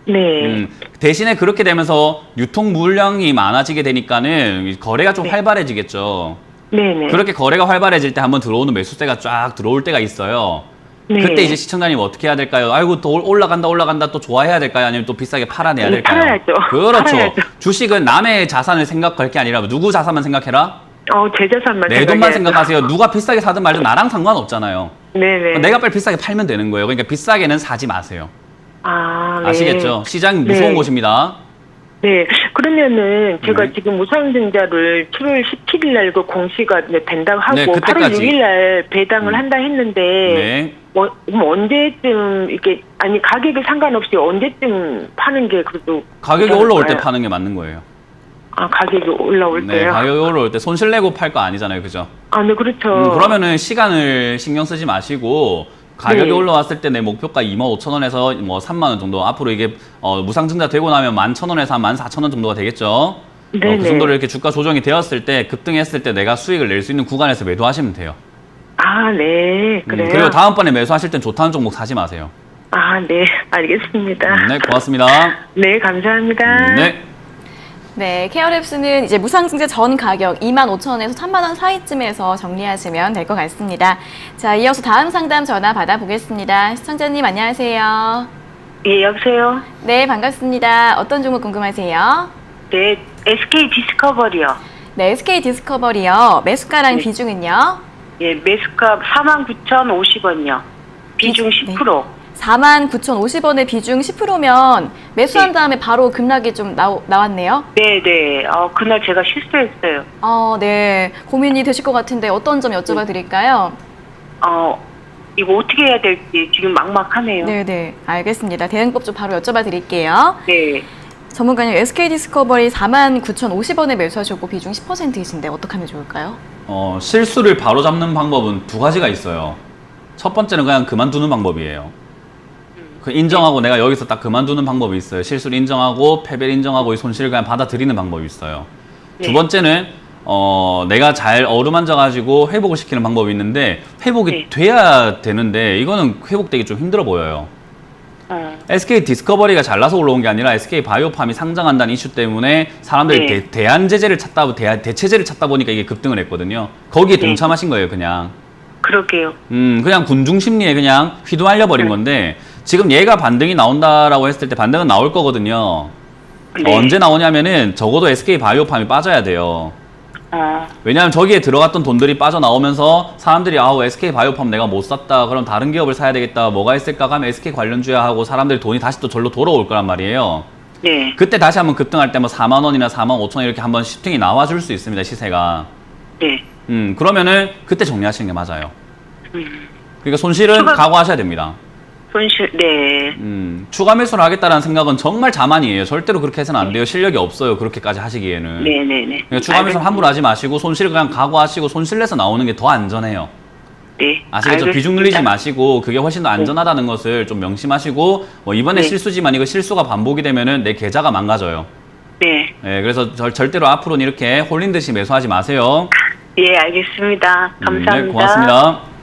네. 대신에 그렇게 되면서 유통 물량이 많아지게 되니까는 거래가 좀 네. 활발해지겠죠. 네네. 그렇게 거래가 활발해질 때 한번 들어오는 매수세가 쫙 들어올 때가 있어요. 네. 그때 이제 시청자님 어떻게 해야 될까요? 아이고 또 올라간다 또 좋아해야 될까요? 아니면 또 비싸게 팔아내야 네, 될까요? 팔아야죠. 그렇죠. 팔아야죠. 주식은 남의 자산을 생각할 게 아니라 누구 자산만 생각해라? 제 자산만 내 돈만 생각해야죠. 생각하세요. 누가 비싸게 사든 말든 나랑 상관없잖아요. 네네. 내가 빨리 비싸게 팔면 되는 거예요. 그러니까 비싸게는 사지 마세요. 아, 네. 아시겠죠? 시장 무서운 네. 곳입니다. 네. 그러면은 제가 네. 지금 무상증자를 7월 17일 날 그 공시가 이제 된다고 하고 네, 8월 그때까지. 6일 날 배당을 한다 했는데 네. 그럼 언제쯤 이게 아니 가격에 상관없이 언제쯤 파는 게 그래도 가격이 올라올 때 괜찮을까요? 파는 게 맞는 거예요. 아, 가격이 올라올 네, 때요? 가격이 올라올 때 손실 내고 팔 거 아니잖아요. 그죠? 아, 네, 그렇죠. 그러면은 시간을 신경 쓰지 마시고 가격이 네. 올라왔을 때 내 목표가 25,000원에서 뭐 3만 원 정도, 앞으로 이게 무상증자 되고 나면 11,000원에서 한 14,000원 정도가 되겠죠. 네네. 그 정도로 이렇게 주가 조정이 되었을 때, 급등했을 때 내가 수익을 낼 수 있는 구간에서 매도하시면 돼요. 아, 네. 그래요? 그리고 다음번에 매수하실 땐 좋다는 종목 사지 마세요. 아, 네. 알겠습니다. 네, 고맙습니다. 네, 감사합니다. 네. 네, 케어랩스는 이제 무상증자 전 가격 25,000원에서 3만원 사이쯤에서 정리하시면 될 것 같습니다. 자, 이어서 다음 상담 전화 받아보겠습니다. 시청자님 안녕하세요. 예, 여보세요? 네, 반갑습니다. 어떤 종목 궁금하세요? 네, SK 디스커버리요. 네, SK 디스커버리요. 매수가랑 네. 비중은요? 예, 매수가 49,050원이요. 비중 네. 10%. 49,050원의 비중 10%면 매수한 다음에 바로 급락이 좀 나왔네요. 네네. 그날 제가 실수했어요. 네. 고민이 되실 것 같은데 어떤 점 여쭤봐 드릴까요? 이거 어떻게 해야 될지 지금 막막하네요. 네, 알겠습니다. 대응법 좀 바로 여쭤봐 드릴게요. 네. 전문가님, SK 디스커버리 49,050원에 매수하셨고 비중 10%이신데 어떻게 하면 좋을까요? 실수를 바로잡는 방법은 두 가지가 있어요. 첫 번째는 그냥 그만두는 방법이에요. 그 인정하고 내가 여기서 딱 그만두는 방법이 있어요. 실수를 인정하고 패배를 인정하고 이 손실을 그냥 받아들이는 방법이 있어요. 네. 두 번째는 내가 잘 어루만져가지고 회복을 시키는 방법이 있는데 회복이 네. 돼야 되는데 이거는 회복되기 좀 힘들어 보여요. SK 디스커버리가 잘나서 올라온 게 아니라 SK 바이오팜이 상장한다는 이슈 때문에 사람들이 네. 대안제재를 찾다 대체제를 찾다 보니까 이게 급등을 했거든요. 거기에 동참하신 거예요, 그냥. 그러게요. 그냥 군중 심리에 그냥 휘두말려 버린 건데 지금 얘가 반등이 나온다라고 했을 때 반등은 나올 거거든요. 네. 언제 나오냐면은 적어도 SK 바이오팜이 빠져야 돼요. 왜냐하면 저기에 들어갔던 돈들이 빠져나오면서 사람들이 아우 SK 바이오팜 내가 못 샀다 그럼 다른 기업을 사야 되겠다 뭐가 있을까 하면 SK 관련주야 하고 사람들이 돈이 다시 또 절로 돌아올 거란 말이에요. 네. 그때 다시 한번 급등할 때 뭐 4만 원이나 4만 5천 원 이렇게 한번 시팅이 나와줄 수 있습니다, 시세가. 네. 그러면은 그때 정리하시는 게 맞아요. 그러니까 손실은 각오하셔야 됩니다. 손실, 네. 추가 매수를 하겠다라는 생각은 정말 자만이에요. 절대로 그렇게 해서는 안 돼요. 실력이 없어요. 그렇게까지 하시기에는. 네네네. 그러니까 추가 매수를 함부로 하지 마시고 손실을 그냥 각오하시고 손실 내서 나오는 게 더 안전해요. 네. 아시겠죠? 비중 알겠습니다. 늘리지 마시고 그게 훨씬 더 안전하다는 것을 좀 명심하시고 뭐 이번에 네. 실수지만 이거 실수가 반복이 되면은 내 계좌가 망가져요. 네. 네, 그래서 절대로 앞으로는 이렇게 홀린 듯이 매수하지 마세요. 예, 알겠습니다. 감사합니다. 네, 고맙습니다.